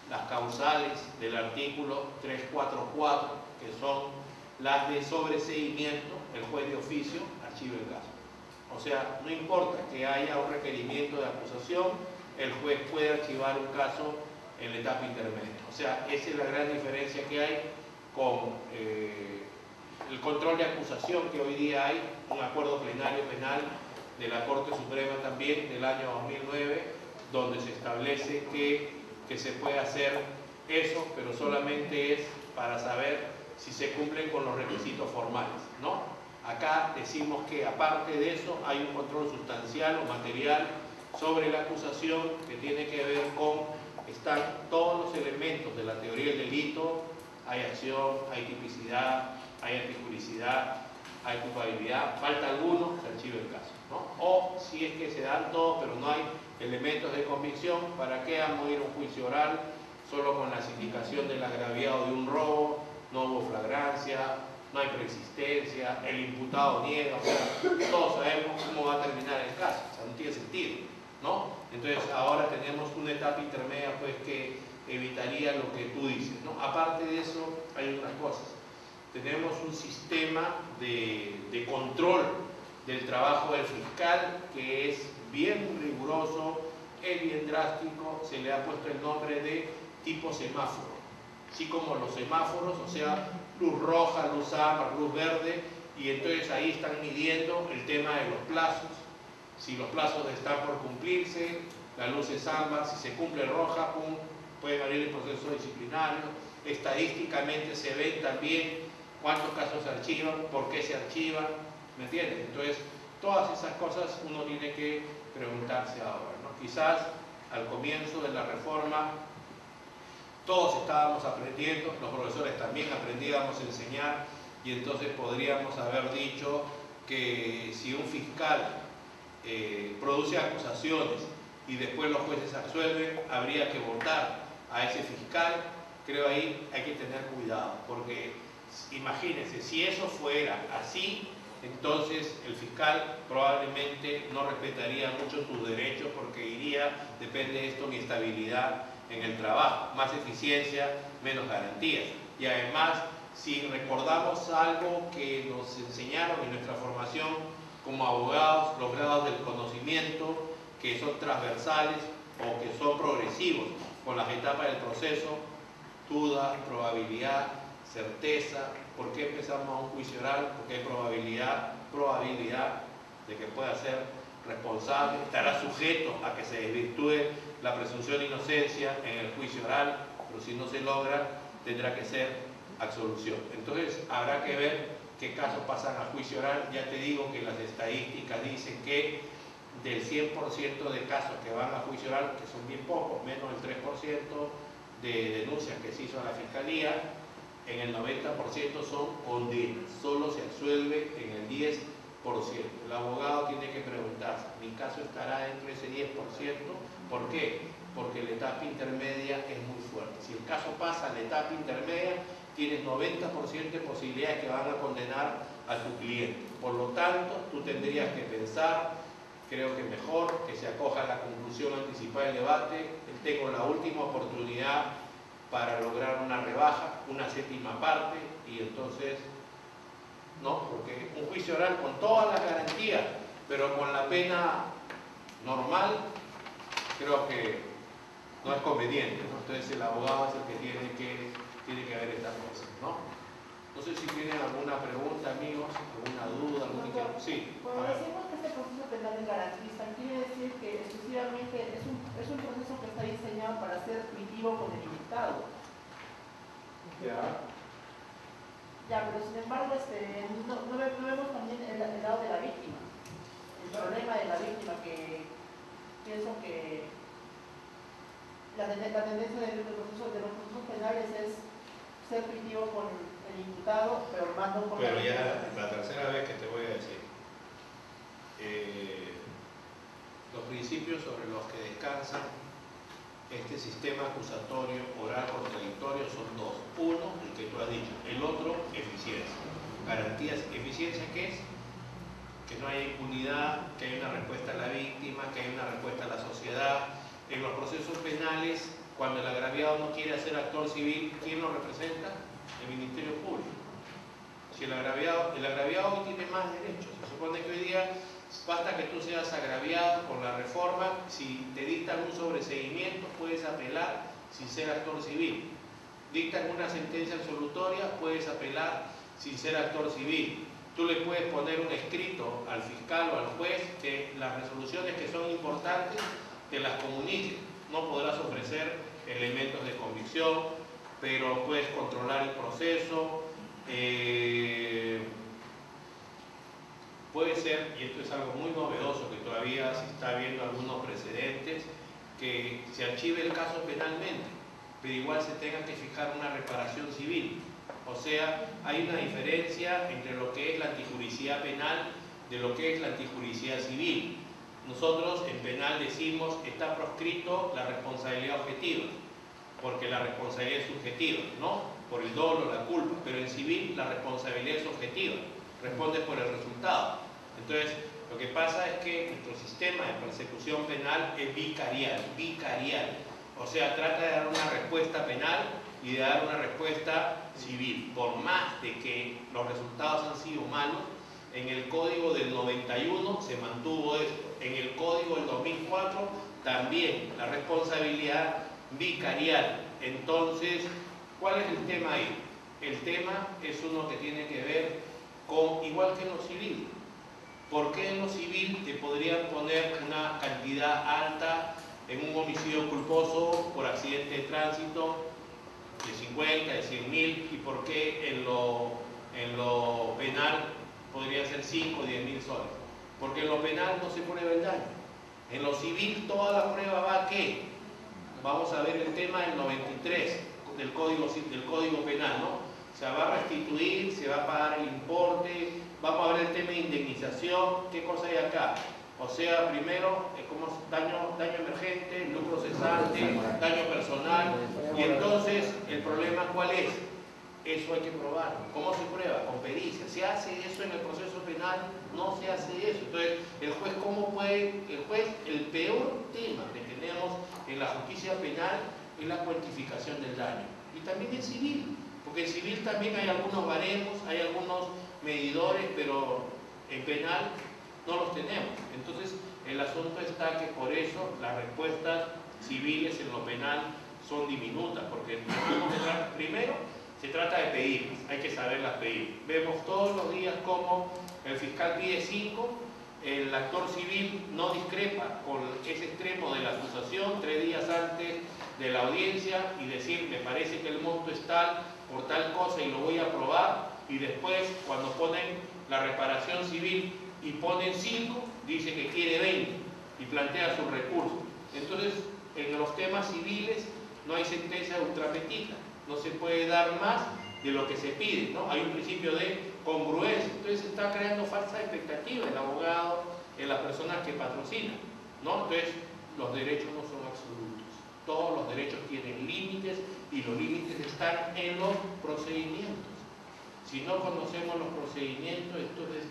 S2: las causales del artículo 344, que son las de sobreseimiento, el juez de oficio archiva el caso. O sea, no importa que haya un requerimiento de acusación, el juez puede archivar un caso en la etapa intermedia. O sea, esa es la gran diferencia que hay con el control de acusación que hoy día hay, un acuerdo plenario penal de la Corte Suprema también del año 2009, donde se establece que se puede hacer eso, pero solamente es para saber si se cumplen con los requisitos formales, ¿no? Acá decimos que aparte de eso hay un control sustancial o material sobre la acusación que tiene que ver con, están todos los elementos de la teoría del delito, hay acción, hay tipicidad, hay antijuricidad, hay culpabilidad, falta alguno, se archiva el caso, ¿no? O si es que se dan todos, pero no hay elementos de convicción, ¿para qué vamos a ir a un juicio oral solo con la sindicación del agraviado de un robo? No hubo flagrancia, no hay preexistencia, el imputado niega, o sea, todos sabemos cómo va a terminar el caso, o sea, no tiene sentido, ¿no? Entonces ahora tenemos una etapa intermedia pues que evitaría lo que tú dices, ¿no? Aparte de eso hay otras cosas. Tenemos un sistema de control del trabajo del fiscal que es bien riguroso, es bien drástico, se le ha puesto el nombre de tipo semáforo. así como los semáforos, o sea, luz roja, luz ámbar, luz verde, y entonces ahí están midiendo el tema de los plazos. Si los plazos están por cumplirse, la luz es ámbar, si se cumple roja, pum, pueden abrir el proceso disciplinario. Estadísticamente se ven también cuántos casos se archivan, por qué se archivan, ¿me entiendes? Entonces, todas esas cosas uno tiene que preguntarse ahora, ¿no? Quizás al comienzo de la reforma todos estábamos aprendiendo, los profesores también aprendíamos a enseñar, y entonces podríamos haber dicho que si un fiscal produce acusaciones y después los jueces absuelven, habría que votar a ese fiscal. Creo ahí hay que tener cuidado, porque imagínense, si eso fuera así, entonces el fiscal probablemente no respetaría mucho sus derechos, porque diría, depende de esto mi estabilidad en el trabajo, más eficiencia, menos garantías. Y además, si recordamos algo que nos enseñaron en nuestra formación como abogados, los grados del conocimiento, que son transversales o que son progresivos con las etapas del proceso: duda, probabilidad, certeza. ¿Por qué empezamos a un juicio oral? Porque hay probabilidad de que pueda ser responsable, estará sujeto a que se desvirtúe la presunción de inocencia en el juicio oral, pero si no se logra, tendrá que ser absolución. Entonces, habrá que ver qué casos pasan a juicio oral. Ya te digo que las estadísticas dicen que del 100% de casos que van a juicio oral, que son bien pocos, menos del 3% de denuncias que se hizo a la Fiscalía, en el 90% son condenas, solo se absuelve en el 10%. El abogado tiene que preguntarse, ¿mi caso estará dentro de ese 10%? ¿Por qué? Porque la etapa intermedia es muy fuerte. Si el caso pasa a la etapa intermedia, tienes 90% de posibilidades que van a condenar a tu cliente. Por lo tanto, tú tendrías que pensar, creo que mejor que se acoja a la conclusión anticipada del debate. Tengo la última oportunidad para lograr una rebaja, una séptima parte, y entonces, no, porque un juicio oral con todas las garantías, pero con la pena normal, creo que no es conveniente, ¿no? Entonces el abogado es el que tiene que ver estas cosas, ¿no? No sé si tienen alguna pregunta, amigos, alguna duda, sí.
S7: Cuando decimos que este proceso penal es garantista, quiere decir que exclusivamente es un proceso que está diseñado para ser punitivo con el imputado. Ya, pero sin embargo, no vemos también el lado de la víctima. El problema de la víctima, que pienso que la tendencia de los procesos penales es ser punitivo con el imputado, pero más no con
S2: Pero ya la tercera vez que te voy a decir, los principios sobre los que descansan este sistema acusatorio oral contradictorio son dos. Uno, el que tú has dicho; el otro, eficiencia. Garantías. ¿Eficiencia qué es? Que no haya impunidad, que haya una respuesta a la víctima, que haya una respuesta a la sociedad. En los procesos penales, cuando el agraviado no quiere ser actor civil, ¿quién lo representa? El Ministerio Público. Si el agraviado hoy tiene más derechos. Se supone que hoy día basta que tú seas agraviado con la reforma. Si te dictan un sobreseguimiento, puedes apelar sin ser actor civil. Dictan una sentencia absolutoria, puedes apelar sin ser actor civil. Tú le puedes poner un escrito al fiscal o al juez que las resoluciones que son importantes te las comunique. No podrás ofrecer elementos de convicción, pero puedes controlar el proceso. Puede ser, y esto es algo muy novedoso que todavía se está viendo algunos precedentes, que se archive el caso penalmente, pero igual se tenga que fijar una reparación civil. O sea, hay una diferencia entre lo que es la antijuricidad penal de lo que es la antijuricidad civil. Nosotros en penal decimos está proscrito la responsabilidad objetiva, porque la responsabilidad es subjetiva, ¿no? Por el dolo, la culpa, pero en civil la responsabilidad es objetiva, responde por el resultado. Entonces, lo que pasa es que nuestro sistema de persecución penal es vicarial, o sea, trata de dar una respuesta penal y de dar una respuesta civil. Por más de que los resultados han sido malos, en el Código del 91 se mantuvo esto, en el Código del 2004 también la responsabilidad vicarial. Entonces, ¿Cuál es el tema ahí? El tema es uno que tiene que ver con, igual que en lo civil. ¿Por qué en lo civil te podrían poner una cantidad alta en un homicidio culposo por accidente de tránsito de 50, de 100.000? ¿Y por qué en lo penal podría ser 5 o 10.000 soles? Porque en lo penal no se prueba el daño. En lo civil toda la prueba va a ¿qué? Vamos a ver el tema del 93 del Código Penal, ¿no? Se va a restituir, se va a pagar el importe, vamos a ver el tema de indemnización, ¿qué cosa hay acá? O sea, primero, como daño emergente, lucro cesante, daño personal, y entonces, ¿el problema cuál es? Eso hay que probarlo. ¿Cómo se prueba? Con pericia. ¿Se hace eso en el proceso penal? No se hace eso. Entonces, el juez, el peor tema que tenemos en la justicia penal es la cuantificación del daño. Y también en civil, porque en civil también hay algunos baremos, hay algunos medidores, pero en penal no los tenemos. Entonces, el asunto está que por eso las respuestas civiles en lo penal son diminutas, porque primero se trata de pedir, hay que saberlas pedir. Vemos todos los días cómo el fiscal pide 5, el actor civil no discrepa con ese extremo de la acusación 3 días antes de la audiencia y decir, me parece que el monto es tal, por tal cosa y lo voy a aprobar, y después cuando ponen la reparación civil y ponen 5, dice que quiere 20 y plantea su recurso. Entonces, en los temas civiles no hay sentencia ultrapetita, no se puede dar más de lo que se pide, ¿no? Hay un principio de congruencia, entonces se está creando falsa expectativa el abogado, en las personas que patrocinan, ¿no? Entonces, los derechos no son absolutos, todos los derechos tienen límites y los límites están en los procedimientos. Si no conocemos los procedimientos, entonces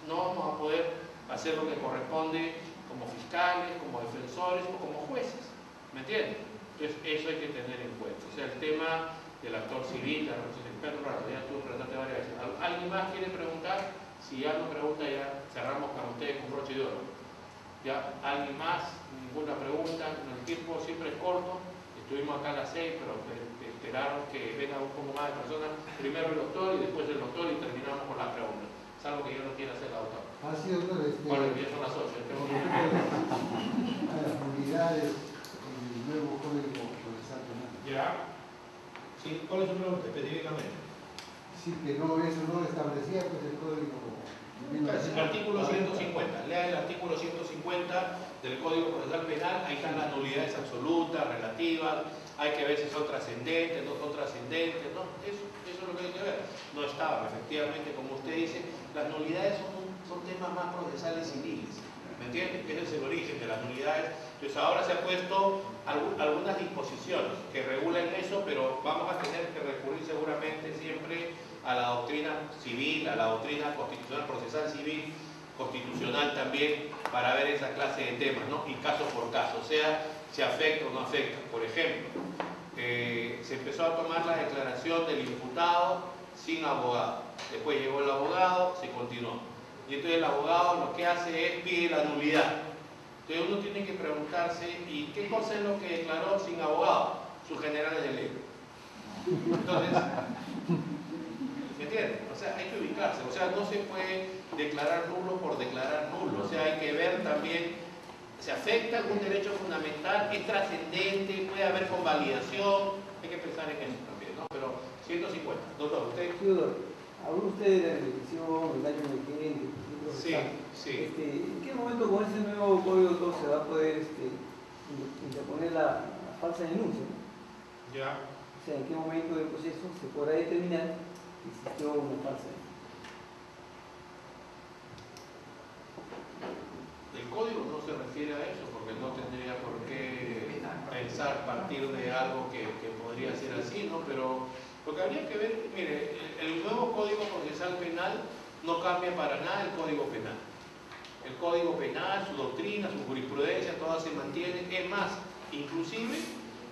S2: no vamos a poder hacer lo que corresponde como fiscales, como defensores o como jueces, ¿me entienden? Entonces eso hay que tener en cuenta. O sea, el tema del actor civil, de la experto, ya tuve que preguntarte varias veces. ¿Alguien más quiere preguntar? Si ya no pregunta, ya cerramos con ustedes con broche de oro. ¿Ya? ¿Alguien más? ¿Ninguna pregunta? El tiempo siempre es corto. Estuvimos acá a las 6, pero esperaron que venga un poco más de personas. Primero el doctor y después el doctor y terminamos con las preguntas. Salvo que yo no quiera hacer la doctora.
S4: Así, doctor.
S2: Bueno, ya son las 8. Tengo que...
S4: A las unidades en el nuevo Código Procesal Penal.
S2: ¿Ya? Sí, ¿cuál es su pregunta específicamente?
S4: Sí, que no, eso no establecía pues el Código.
S2: El artículo 150, lea el artículo 150 del Código Procesal Penal, ahí están las nulidades absolutas, relativas, hay que ver si son trascendentes, no son trascendentes, ¿no? Eso es lo que hay que ver. No estaba, efectivamente, como usted dice, las nulidades son temas más procesales civiles, ¿me entiende? Ese es el origen de las nulidades. Entonces ahora se han puesto algunas disposiciones que regulan eso, pero vamos a tener que recurrir seguramente siempre a la doctrina civil, a la doctrina constitucional, procesal civil, constitucional también, para ver esa clase de temas, ¿no? Y caso por caso, o sea, si afecta o no afecta. Por ejemplo, se empezó a tomar la declaración del imputado sin abogado. Después llegó el abogado, se continuó. Y entonces el abogado lo que hace es pide la nulidad. Entonces uno tiene que preguntarse, ¿y qué cosa es lo que declaró sin abogado? Sus generales de ley. Entonces, ¿me entienden? O sea, hay que ubicarse. O sea, no se puede declarar nulo por declarar nulo. O sea, hay que ver también, ¿se afecta algún derecho fundamental? ¿Es trascendente? ¿Puede haber convalidación? Hay que pensar en eso también, ¿no? Pero 150. Doctor, ¿usted?
S5: Sí, doctor. Habló usted de la reflexión, el daño emergente.
S2: Sí, sí.
S5: ¿En qué momento con ese nuevo código todo se va a poder interponer la falsa denuncia?
S2: Ya.
S5: O sea, ¿en qué momento del proceso se podrá determinar que existió una falsa denuncia?
S2: El código no se refiere a eso, porque no tendría por qué pensar partir de algo que podría ser así, ¿no? Pero lo que habría que ver, mire, el nuevo Código Procesal Penal no cambia para nada el Código Penal. El Código Penal, su doctrina, su jurisprudencia, todas se mantienen. Es más, inclusive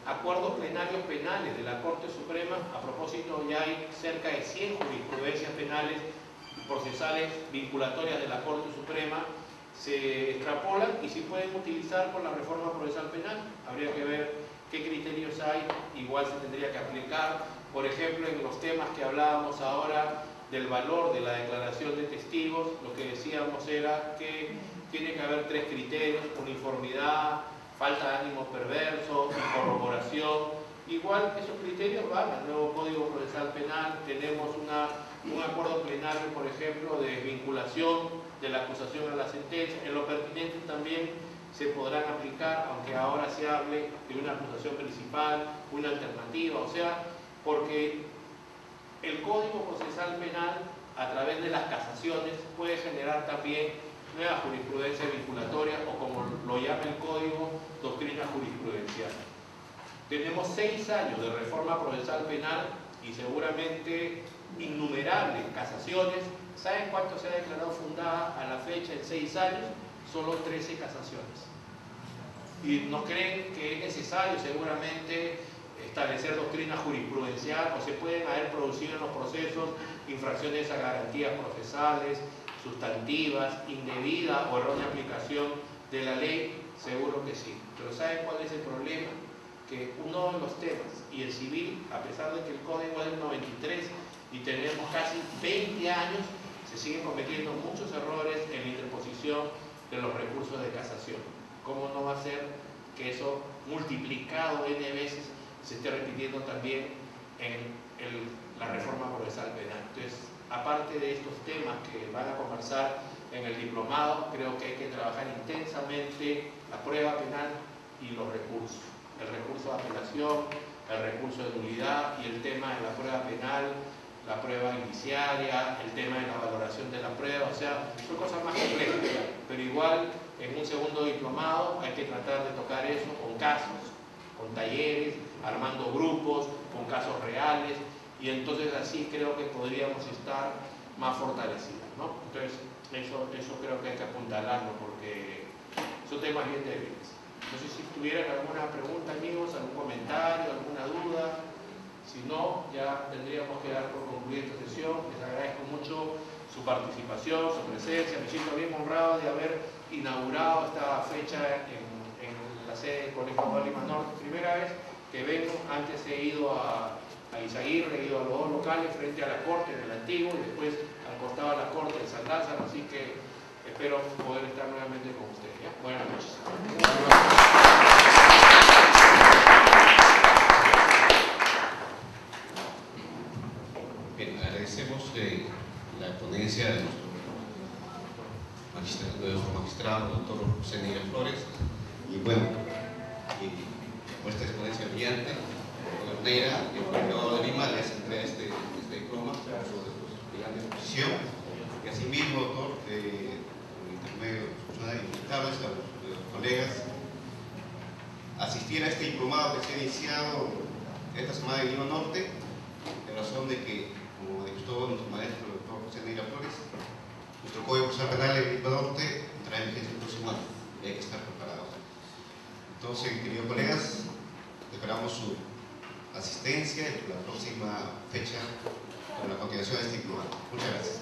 S2: acuerdos plenarios penales de la Corte Suprema, a propósito ya hay cerca de 100 jurisprudencias penales procesales vinculatorias de la Corte Suprema, se extrapolan y se pueden utilizar con la reforma procesal penal. Habría que ver qué criterios hay, igual se tendría que aplicar Por ejemplo, en los temas que hablábamos ahora del valor de la declaración de testigos, lo que decíamos era que tiene que haber 3 criterios: uniformidad, falta de ánimo perverso y corroboración. Igual esos criterios van al nuevo Código Procesal Penal. Tenemos un acuerdo plenario, por ejemplo, de vinculación de la acusación a la sentencia. En lo pertinente también se podrán aplicar, aunque ahora se hable de una acusación principal, una alternativa, o sea, porque el Código Procesal Penal, a través de las casaciones, puede generar también nueva jurisprudencia vinculatoria, o como lo llama el Código, doctrina jurisprudencial. Tenemos 6 años de reforma procesal penal y seguramente innumerables casaciones. ¿Saben cuánto se ha declarado fundada a la fecha en 6 años? Solo 13 casaciones. Y no creen que es necesario seguramente establecer doctrina jurisprudencial, o se pueden haber producido en los procesos infracciones a garantías procesales, sustantivas, indebida o errónea aplicación de la ley. Seguro que sí. Pero ¿saben cuál es el problema? Que uno de los temas, y el civil, a pesar de que el código es del 93 y tenemos casi 20 años, se siguen cometiendo muchos errores en la interposición de los recursos de casación. ¿Cómo no va a ser que eso multiplicado N veces se esté repitiendo también en la reforma procesal penal? Entonces, aparte de estos temas que van a conversar en el diplomado, creo que hay que trabajar intensamente la prueba penal y los recursos. El recurso de apelación, el recurso de nulidad y el tema de la prueba penal, la prueba indiciaria, el tema de la valoración de la prueba. O sea, son cosas más complejas, pero igual en un segundo diplomado hay que tratar de tocar eso con casos, con talleres, armando grupos, con casos reales, y entonces así creo que podríamos estar más fortalecidos, ¿no? Entonces eso creo que hay que apuntalarlo, porque son temas bien débiles. No sé si tuvieran alguna pregunta, amigos, algún comentario, alguna duda. Si no, ya tendríamos que dar por concluida esta sesión. Les agradezco mucho su participación, su presencia. Me siento bien honrado de haber inaugurado esta fecha en la sede del Colegio de Lima Norte. Primera vez que vengo. Antes he ido a Izaguirre, he ido a los 2 locales frente a la corte en el antiguo y después al costado de la corte de San Lázaro. Así que espero poder estar nuevamente con ustedes. ¿Ya? Buenas noches.
S8: Bien, agradecemos la ponencia de nuestro magistrado, doctor José Neira Flores, y bueno, nuestra exponencia brillante. Doctor Neira, el Colegio de Lima les entrega este diploma por su brillante exposición, y asimismo, doctor, por el intermedio de los funcionarios invitados, a los colegas, asistir a este diplomado que se ha iniciado esta semana en Lima Norte, en razón de que, como dictó nuestro maestro, el doctor José Neira Flores, nuestro Código Procesal Penal en Lima Norte entrará en vigencia el próximo año y hay que estar preparados. Entonces, queridos colegas, esperamos su asistencia en la próxima fecha para la continuación de este diplomado. Muchas gracias.